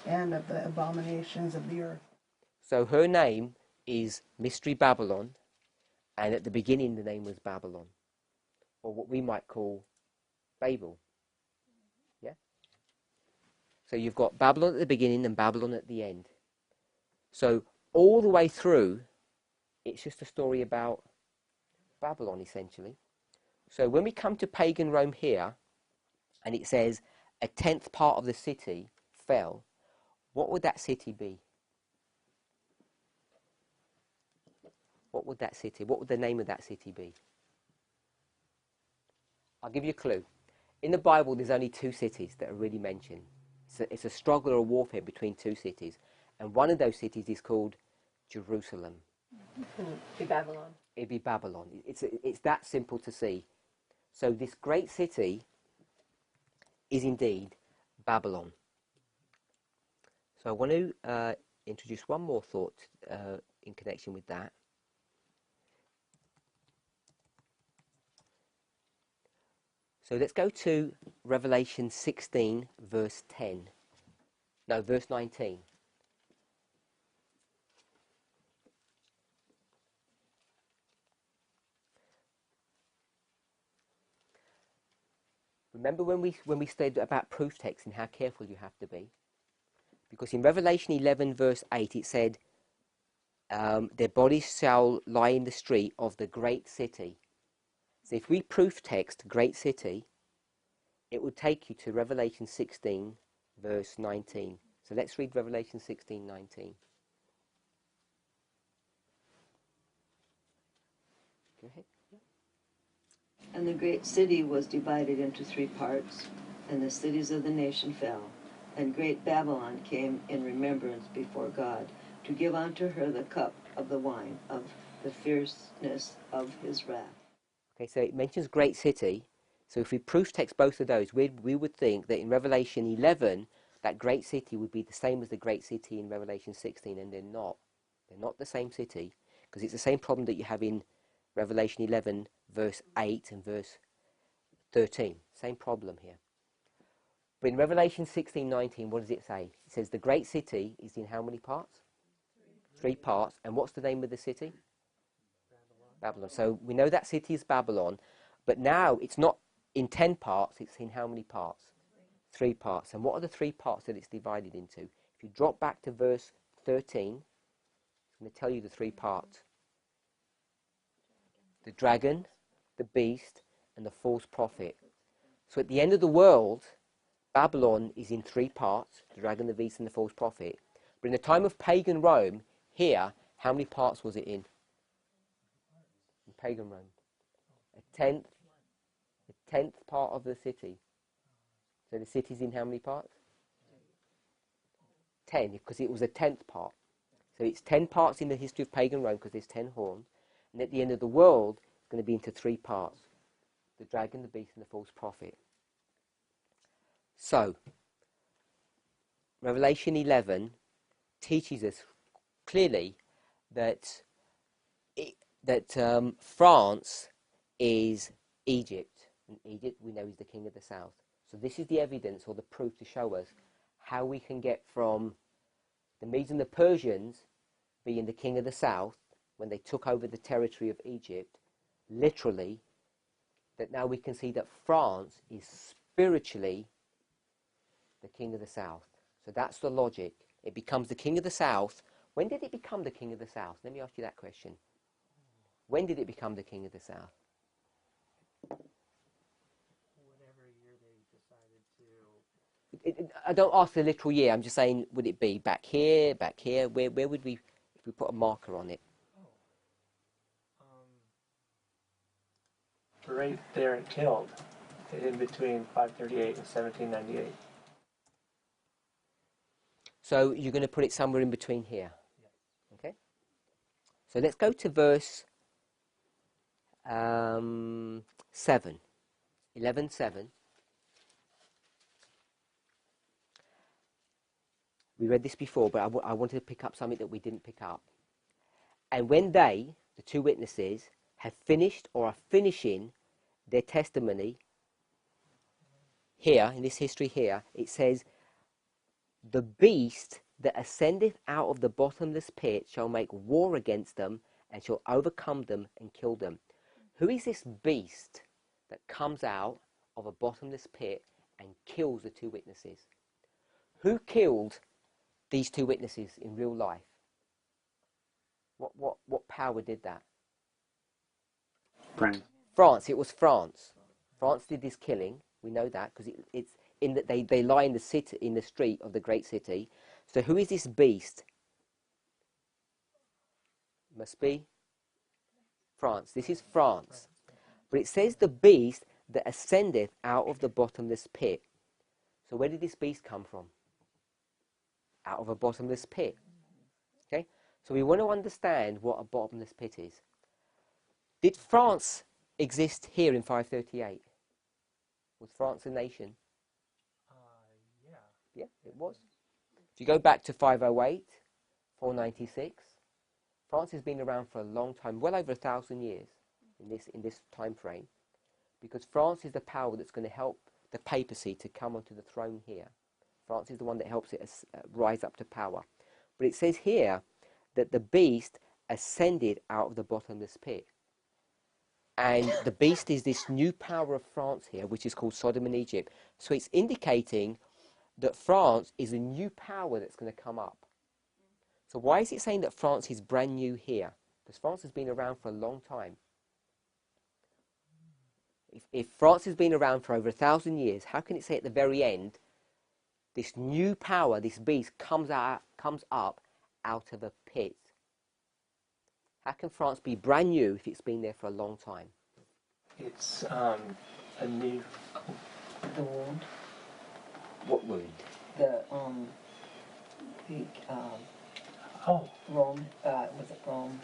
and of the abominations of the earth. So her name is Mystery Babylon, and at the beginning the name was Babylon, or what we might call Babel. Yeah? So you've got Babylon at the beginning and Babylon at the end. So all the way through, it's just a story about Babylon, essentially. So when we come to pagan Rome here, and it says a 10th part of the city fell, what would that city be? What would that city, what would the name of that city be? I'll give you a clue. In the Bible, there's only 2 cities that are really mentioned. It's a struggle or a warfare between 2 cities. And one of those cities is called Jerusalem. Be Babylon. It'd be Babylon. It's that simple to see. So this great city is indeed Babylon. So I want to introduce one more thought in connection with that. So let's go to Revelation 16, verse 10. No, verse 19. Remember when we studied about proof text and how careful you have to be? Because in Revelation 11 verse 8 it said, their bodies shall lie in the street of the great city. So if we proof text great city, it would take you to Revelation 16 verse 19. So let's read Revelation 16:19. Go ahead. And the great city was divided into 3 parts, and the cities of the nation fell. And great Babylon came in remembrance before God, to give unto her the cup of the wine of the fierceness of his wrath. Okay, so it mentions great city. So if we proof text both of those, we would think that in Revelation 11, that great city would be the same as the great city in Revelation 16, and they're not. They're not the same city, because it's the same problem that you have in Revelation 11, verse 8 and verse 13. Same problem here. But in Revelation 16:19, what does it say? It says the great city is in how many parts? 3 parts. And what's the name of the city? Babylon. So we know that city is Babylon, but now it's not in 10 parts, it's in how many parts? 3 parts. And what are the 3 parts that it's divided into? If you drop back to verse 13, it's going to tell you the 3 parts. The dragon, the beast, and the false prophet. So at the end of the world, Babylon is in 3 parts, the dragon, the beast, and the false prophet. But in the time of pagan Rome, here, how many parts was it in? In pagan Rome? A tenth part of the city. So the city's in how many parts? 10, because it was a 10th part. So it's 10 parts in the history of pagan Rome, because there's 10 horns. And at the end of the world, it's going to be into 3 parts. The dragon, the beast, and the false prophet. So, Revelation 11 teaches us clearly that France is Egypt. And Egypt, we know, is the king of the south. So this is the evidence or the proof to show us how we can get from the Medes and the Persians being the king of the south when they took over the territory of Egypt, literally, that now we can see that France is spiritually the king of the south. So that's the logic. It becomes the king of the south. When did it become the king of the south? Let me ask you that question. When did it become the king of the south? Whatever year they decided to. I don't ask the literal year. I'm just saying, would it be back here, back here? Where would we, if we put a marker on it? Right there it killed, in between 538 and 1798. So you're going to put it somewhere in between here. Okay? So let's go to verse 7. 11:7. We read this before, but I wanted to pick up something that we didn't pick up. And when they, the 2 witnesses, have finished or are finishing their testimony, here, in this history here, it says, the beast that ascendeth out of the bottomless pit shall make war against them and shall overcome them and kill them. Who is this beast that comes out of a bottomless pit and kills the 2 witnesses? Who killed these 2 witnesses in real life? What power did that? France. It was France. France did this killing. We know that because it's in that they lie in the city, in the street of the great city. So who is this beast? Must be France. This is France. But it says the beast that ascendeth out of the bottomless pit. So where did this beast come from? Out of a bottomless pit. Okay? So we want to understand what a bottomless pit is. Did France exist here in 538? Was France a nation? Yeah. Yeah, it was. If you go back to 508, 496, France has been around for a long time, well over 1,000 years in this time frame, because France is the power that's going to help the papacy to come onto the throne here. France is the one that helps it rise up to power. But it says here that the beast ascended out of the bottomless pit. And the beast is this new power of France here, which is called Sodom and Egypt. So it's indicating that France is a new power that's going to come up. So why is it saying that France is brand new here? Because France has been around for a long time. If France has been around for over 1,000 years, how can it say at the very end, this new power, this beast, comes up out of a pit? How can France be brand new if it's been there for a long time? It's a new. The wound. What wound? The Oh, Rome, was it Rome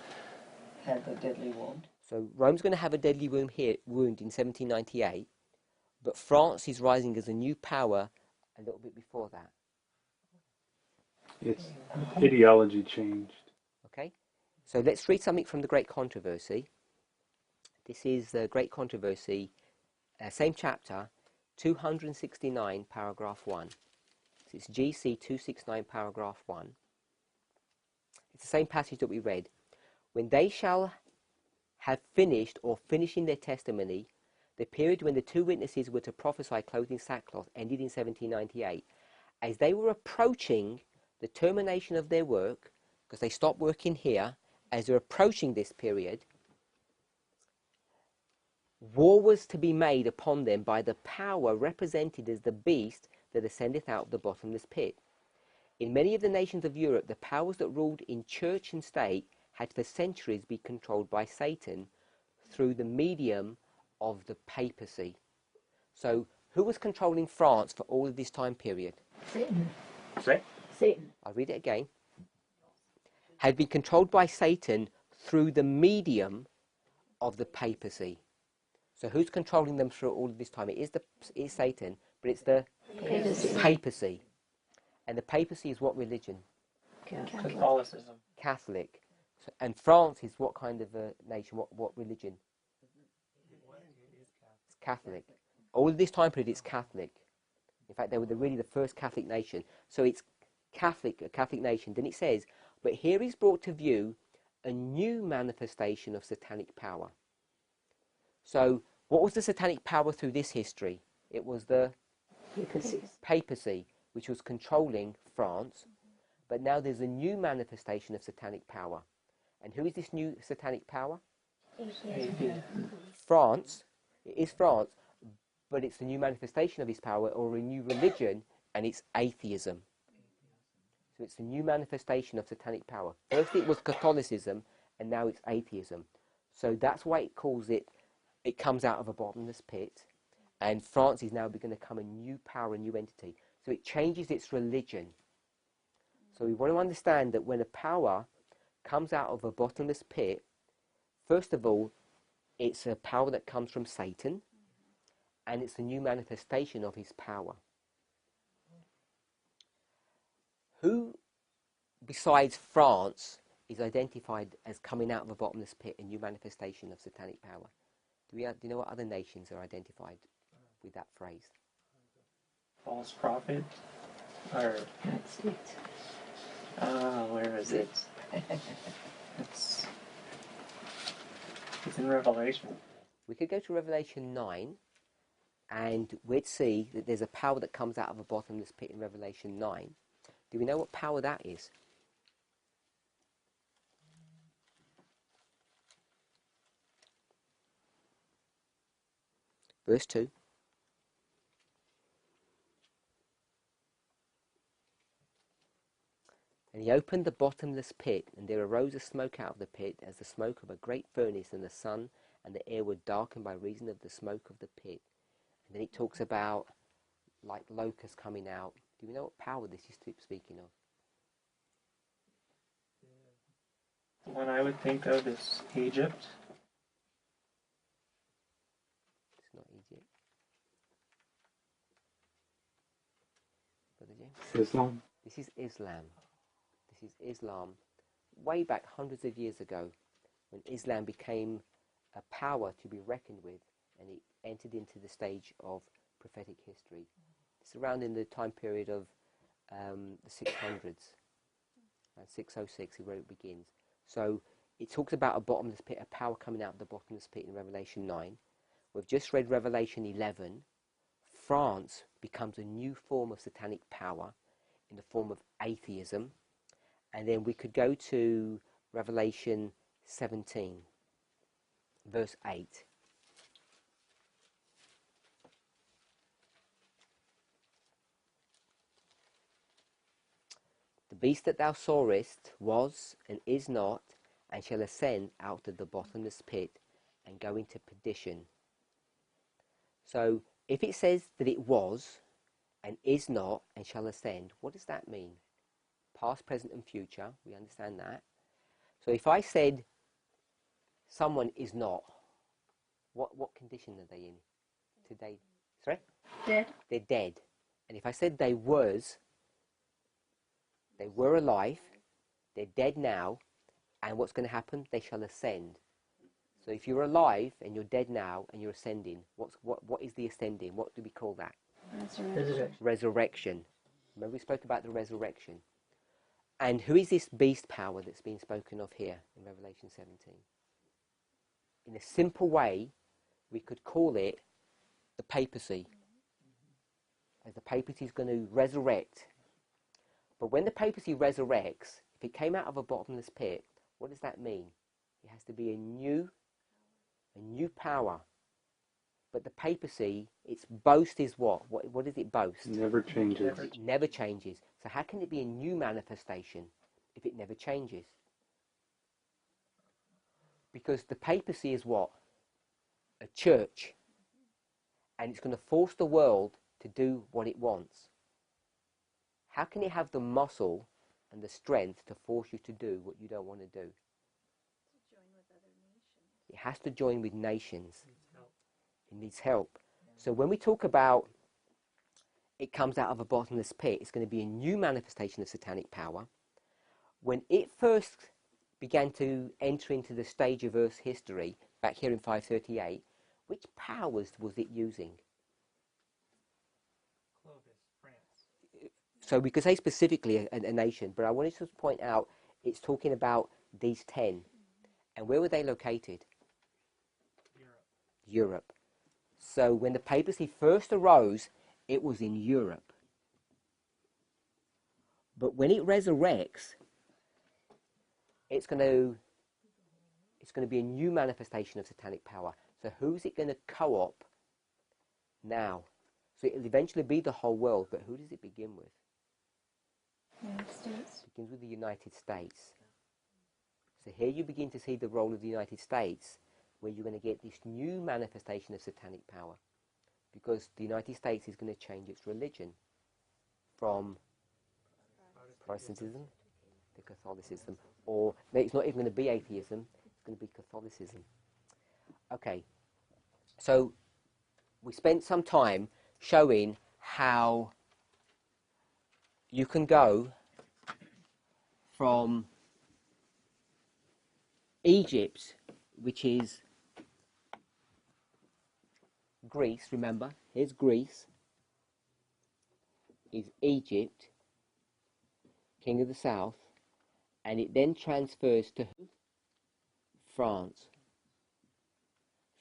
had the deadly wound? So Rome's going to have a deadly wound in 1798, but France is rising as a new power a little bit before that. Its ideology changed. Okay, so let's read something from the Great Controversy. This is the Great Controversy, same chapter, 269, paragraph 1. So it's GC 269, paragraph 1. It's the same passage that we read. When they shall have finished or finishing their testimony, the period when the two witnesses were to prophesy clothed in sackcloth ended in 1798. As they were approaching the termination of their work, because they stopped working here, as they're approaching this period, war was to be made upon them by the power represented as the beast that ascendeth out of the bottomless pit. In many of the nations of Europe, the powers that ruled in church and state had for centuries been controlled by Satan through the medium of the papacy. So, who was controlling France for all of this time period? Satan. Satan. I'll read it again. Had been controlled by Satan through the medium of the papacy. So who's controlling them through all of this time? It is Satan, but it's the papacy. And the papacy is what religion? Catholicism. Catholic. So, and France is what kind of a nation? What religion? It's Catholic. All of this time period, it's Catholic. In fact, they were really the first Catholic nation. So it's Catholic, a Catholic nation. Then it says, but here is brought to view a new manifestation of satanic power. So what was the satanic power through this history? It was the papacy, which was controlling France. But now there's a new manifestation of satanic power. And who is this new satanic power? France. It is France, but it's a new manifestation of his power, or a new religion, and it's atheism. So it's a new manifestation of satanic power. First it was Catholicism, and now it's atheism. So that's why it calls it, it comes out of a bottomless pit, and France is now going to become a new power, a new entity. So it changes its religion. So we want to understand that when a power comes out of a bottomless pit, first of all, it's a power that comes from Satan, and it's a new manifestation of his power. Who, besides France, is identified as coming out of a bottomless pit, a new manifestation of satanic power? Do you know what other nations are identified with that phrase? False prophet. Or United States. where is it? It's in Revelation. We could go to Revelation 9, and we'd see that there's a power that comes out of a bottomless pit in Revelation 9. Do we know what power that is? Verse 2. And he opened the bottomless pit, and there arose a smoke out of the pit, as the smoke of a great furnace, and the sun and the air were darkened by reason of the smoke of the pit. And then it talks about like locusts coming out. Do we know what power this is speaking of? The one I would think of is Egypt. It's not Egypt. Brother James? Islam. This is Islam. This is Islam. Way back hundreds of years ago, when Islam became a power to be reckoned with, and it entered into the stage of prophetic history. It's around in the time period of the 600s, around 606 is where it begins. So it talks about a bottomless pit, a power coming out of the bottomless pit in Revelation 9. We've just read Revelation 11. France becomes a new form of satanic power in the form of atheism. And then we could go to Revelation 17, verse 8. The beast that thou sawest was and is not, and shall ascend out of the bottomless pit and go into perdition. So if it says that it was and is not and shall ascend, what does that mean? Past, present and future, we understand that. So if I said someone is not, what condition are they in today? Sorry? Dead. They're dead. And if I said they were alive, they're dead now, and what's going to happen? They shall ascend. So if you're alive and you're dead now and you're ascending, what is the ascending? What do we call that? Resurrection. Remember we spoke about the resurrection. And who is this beast power that's being spoken of here in Revelation 17? In a simple way, we could call it the papacy. As the papacy is going to resurrect. But when the papacy resurrects, if it came out of a bottomless pit, what does that mean? It has to be a new power. But the papacy, its boast is what? What does it boast? Never changes. It never changes. So how can it be a new manifestation if it never changes? Because the papacy is what? A church. And it's going to force the world to do what it wants. How can it have the muscle and the strength to force you to do what you don't want to do? It has to join with nations. It needs help. So when we talk about it comes out of a bottomless pit, it's going to be a new manifestation of satanic power. When it first began to enter into the stage of Earth's history, back here in 538, which powers was it using? Clovis, France. So we could say specifically a nation, but I wanted to point out it's talking about these 10. And where were they located? Europe. So when the papacy first arose, it was in Europe. But when it resurrects, it's going to be a new manifestation of satanic power. So who's it going to co-op now? So it'll eventually be the whole world, but who does it begin with? United States. It begins with the United States. So here you begin to see the role of the United States, where you're going to get this new manifestation of satanic power. Because the United States is going to change its religion from Protestantism to Catholicism. Or no, it's not even going to be atheism, it's going to be Catholicism. Okay, so we spent some time showing how you can go from Egypt, which is Greece, remember, here's Greece, is Egypt, king of the south, and it then transfers to France.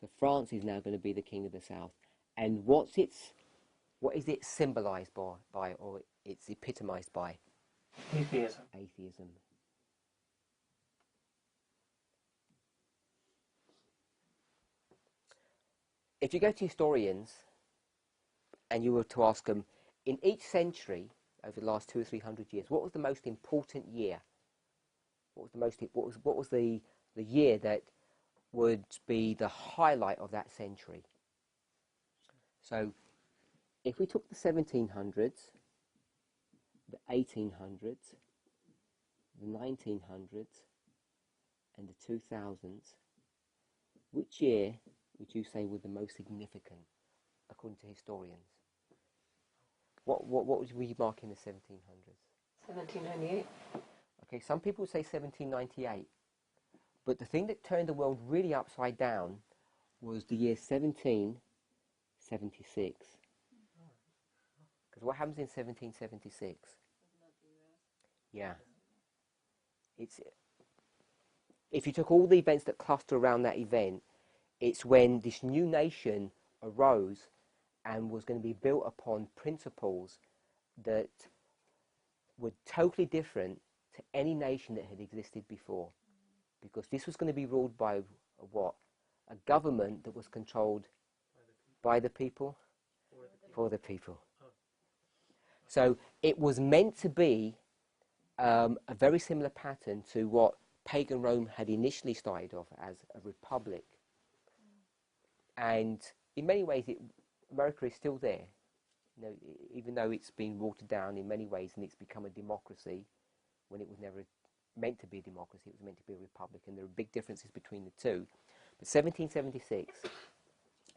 So France is now going to be the king of the south. And what is it symbolized by, or it's epitomized by? Atheism. Atheism. If you go to historians and you were to ask them, in each century over the last 200 or 300 years, what was the most important year? What was the year that would be the highlight of that century? So if we took the 1700s, the 1800s, the 1900s, and the 2000s, which year would you say was the most significant, according to historians? What would we mark in the 1700s? 1798. Okay, some people say 1798. But the thing that turned the world really upside down was the year 1776. Because what happens in 1776? Yeah. if you took all the events that cluster around that event, it's when this new nation arose and was going to be built upon principles that were totally different to any nation that had existed before. Because this was going to be ruled by what? A government that was controlled by the people, for the people. So it was meant to be a very similar pattern to what pagan Rome had initially started off as a republic. And in many ways, America is still there. You know, even though it's been watered down in many ways and it's become a democracy, when it was never meant to be a democracy, it was meant to be a republic, and there are big differences between the two. But 1776,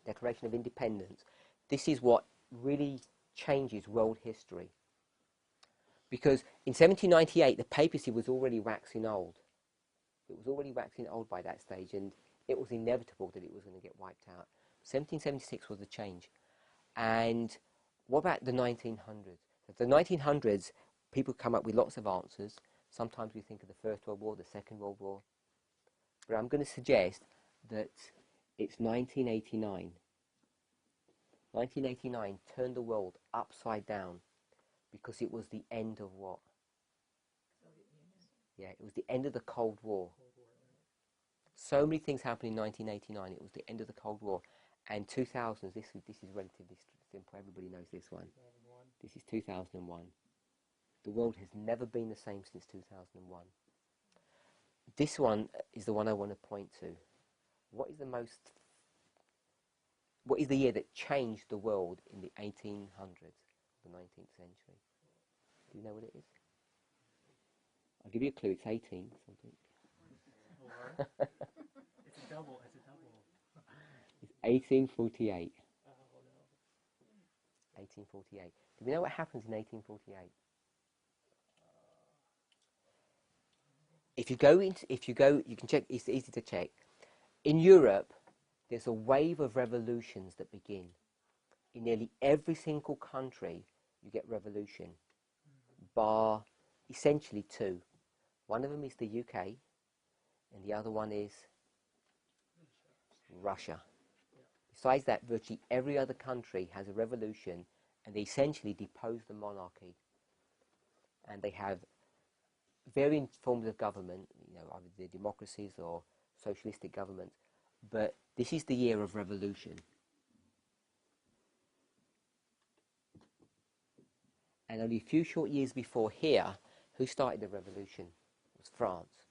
Declaration of Independence, this is what really changes world history. Because in 1798, the papacy was already waxing old. It was already waxing old by that stage, and it was inevitable that it was going to get wiped out. 1776 was the change. And what about the 1900s? The 1900s, people come up with lots of answers. Sometimes we think of the First World War, the Second World War. But I'm going to suggest that it's 1989. 1989 turned the world upside down because it was the end of what? Yeah, it was the end of the Cold War. So many things happened in 1989. It was the end of the Cold War. And 2000s, this is relatively simple. Everybody knows this one. This is 2001. The world has never been the same since 2001. This one is the one I want to point to. What is the year that changed the world in the 1800s, the 19th century? Do you know what it is? I'll give you a clue. It's 18 something. It's a double. It's 1848. 1848. Do we know what happens in 1848? If you go, you can check. It's easy to check. In Europe, there's a wave of revolutions that begin. In nearly every single country, you get revolution, bar essentially two. One of them is the UK, and the other one is Russia. Besides that, virtually every other country has a revolution, and they essentially depose the monarchy. And they have varying forms of government, either they're democracies or socialistic governments. But this is the year of revolution. And only a few short years before here, who started the revolution? It was France.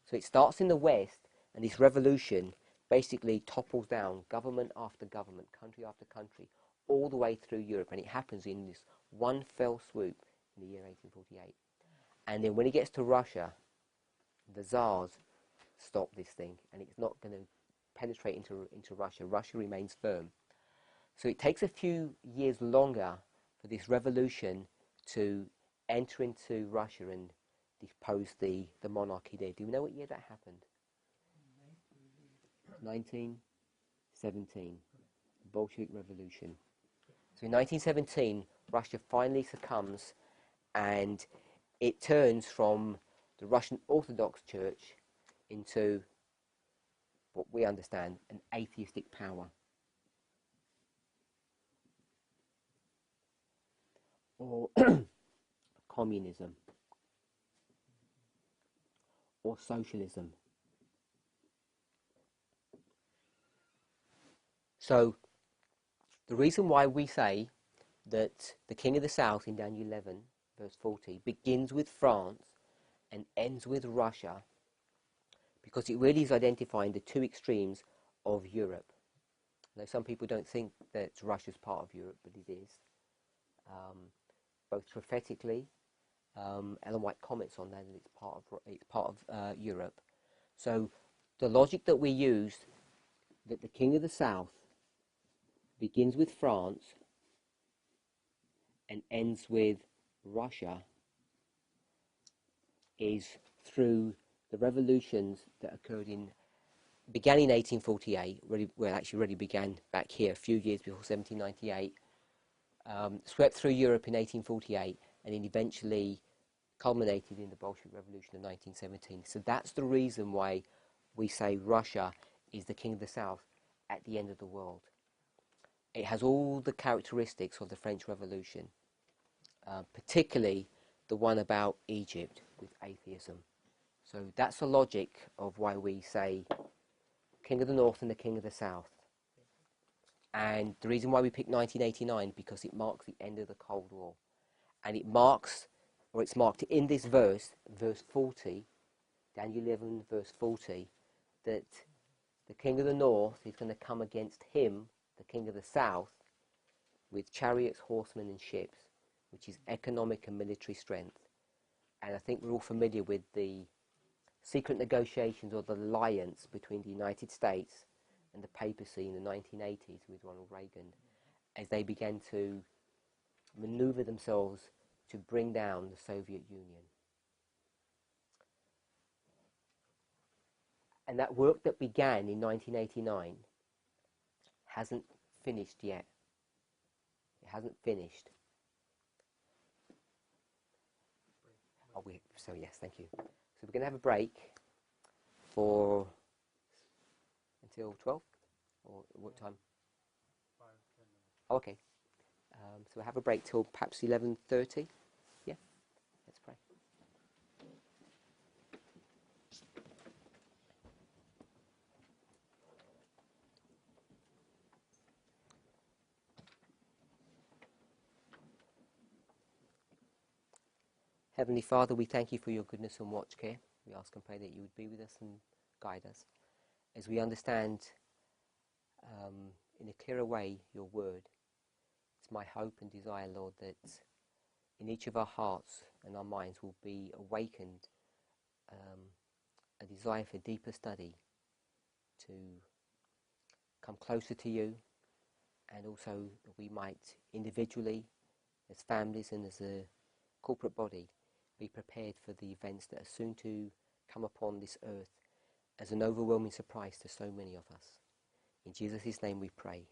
So it starts in the West, and this revolution basically topples down government after government, country after country, all the way through Europe. And it happens in this one fell swoop in the year 1848. And then when it gets to Russia, the Tsars stop this thing, and it's not going to penetrate into Russia. Russia remains firm. So it takes a few years longer for this revolution to enter into Russia and depose the monarchy there. Do you know what year that happened? 1917, the Bolshevik Revolution. So in 1917, Russia finally succumbs, and it turns from the Russian Orthodox Church into what we understand an atheistic power. Or communism, or socialism. So the reason why we say that the King of the South in Daniel 11 verse 40 begins with France and ends with Russia, because it really is identifying the two extremes of Europe. Now, some people don't think that Russia's part of Europe, but it is. Both prophetically, Ellen White comments on that, and it's part of Europe. So the logic that we used, that the King of the South begins with France and ends with Russia, is through the revolutions that began in 1848, really began back here a few years before 1798, swept through Europe in 1848, and then eventually culminated in the Bolshevik Revolution of 1917. So that's the reason why we say Russia is the king of the south at the end of the world. It has all the characteristics of the French Revolution, particularly the one about Egypt with atheism. So that's the logic of why we say king of the north and the king of the south. And the reason why we picked 1989, because it marks the end of the Cold War. And it marks, or it's marked in this verse, verse 40, Daniel 11, verse 40, that the king of the north is going to come against him, the king of the south, with chariots, horsemen and ships, which is economic and military strength. And I think we're all familiar with the secret negotiations or the alliance between the United States and the papacy in the 1980s with Ronald Reagan, as they began to maneuver themselves to bring down the Soviet Union. And that work that began in 1989 hasn't finished yet. It hasn't finished. So yes, thank you. So we're going to have a break for until 12, or what time? 5, 10 minutes. Oh, okay. So we'll have a break till perhaps 11:30. Yeah, let's pray. Heavenly Father, we thank you for your goodness and watch care. We ask and pray that you would be with us and guide us as we understand in a clearer way your word. It's my hope and desire, Lord, that in each of our hearts and our minds will be awakened a desire for deeper study, to come closer to you, and also that we might individually, as families and as a corporate body, be prepared for the events that are soon to come upon this earth as an overwhelming surprise to so many of us. In Jesus' name we pray.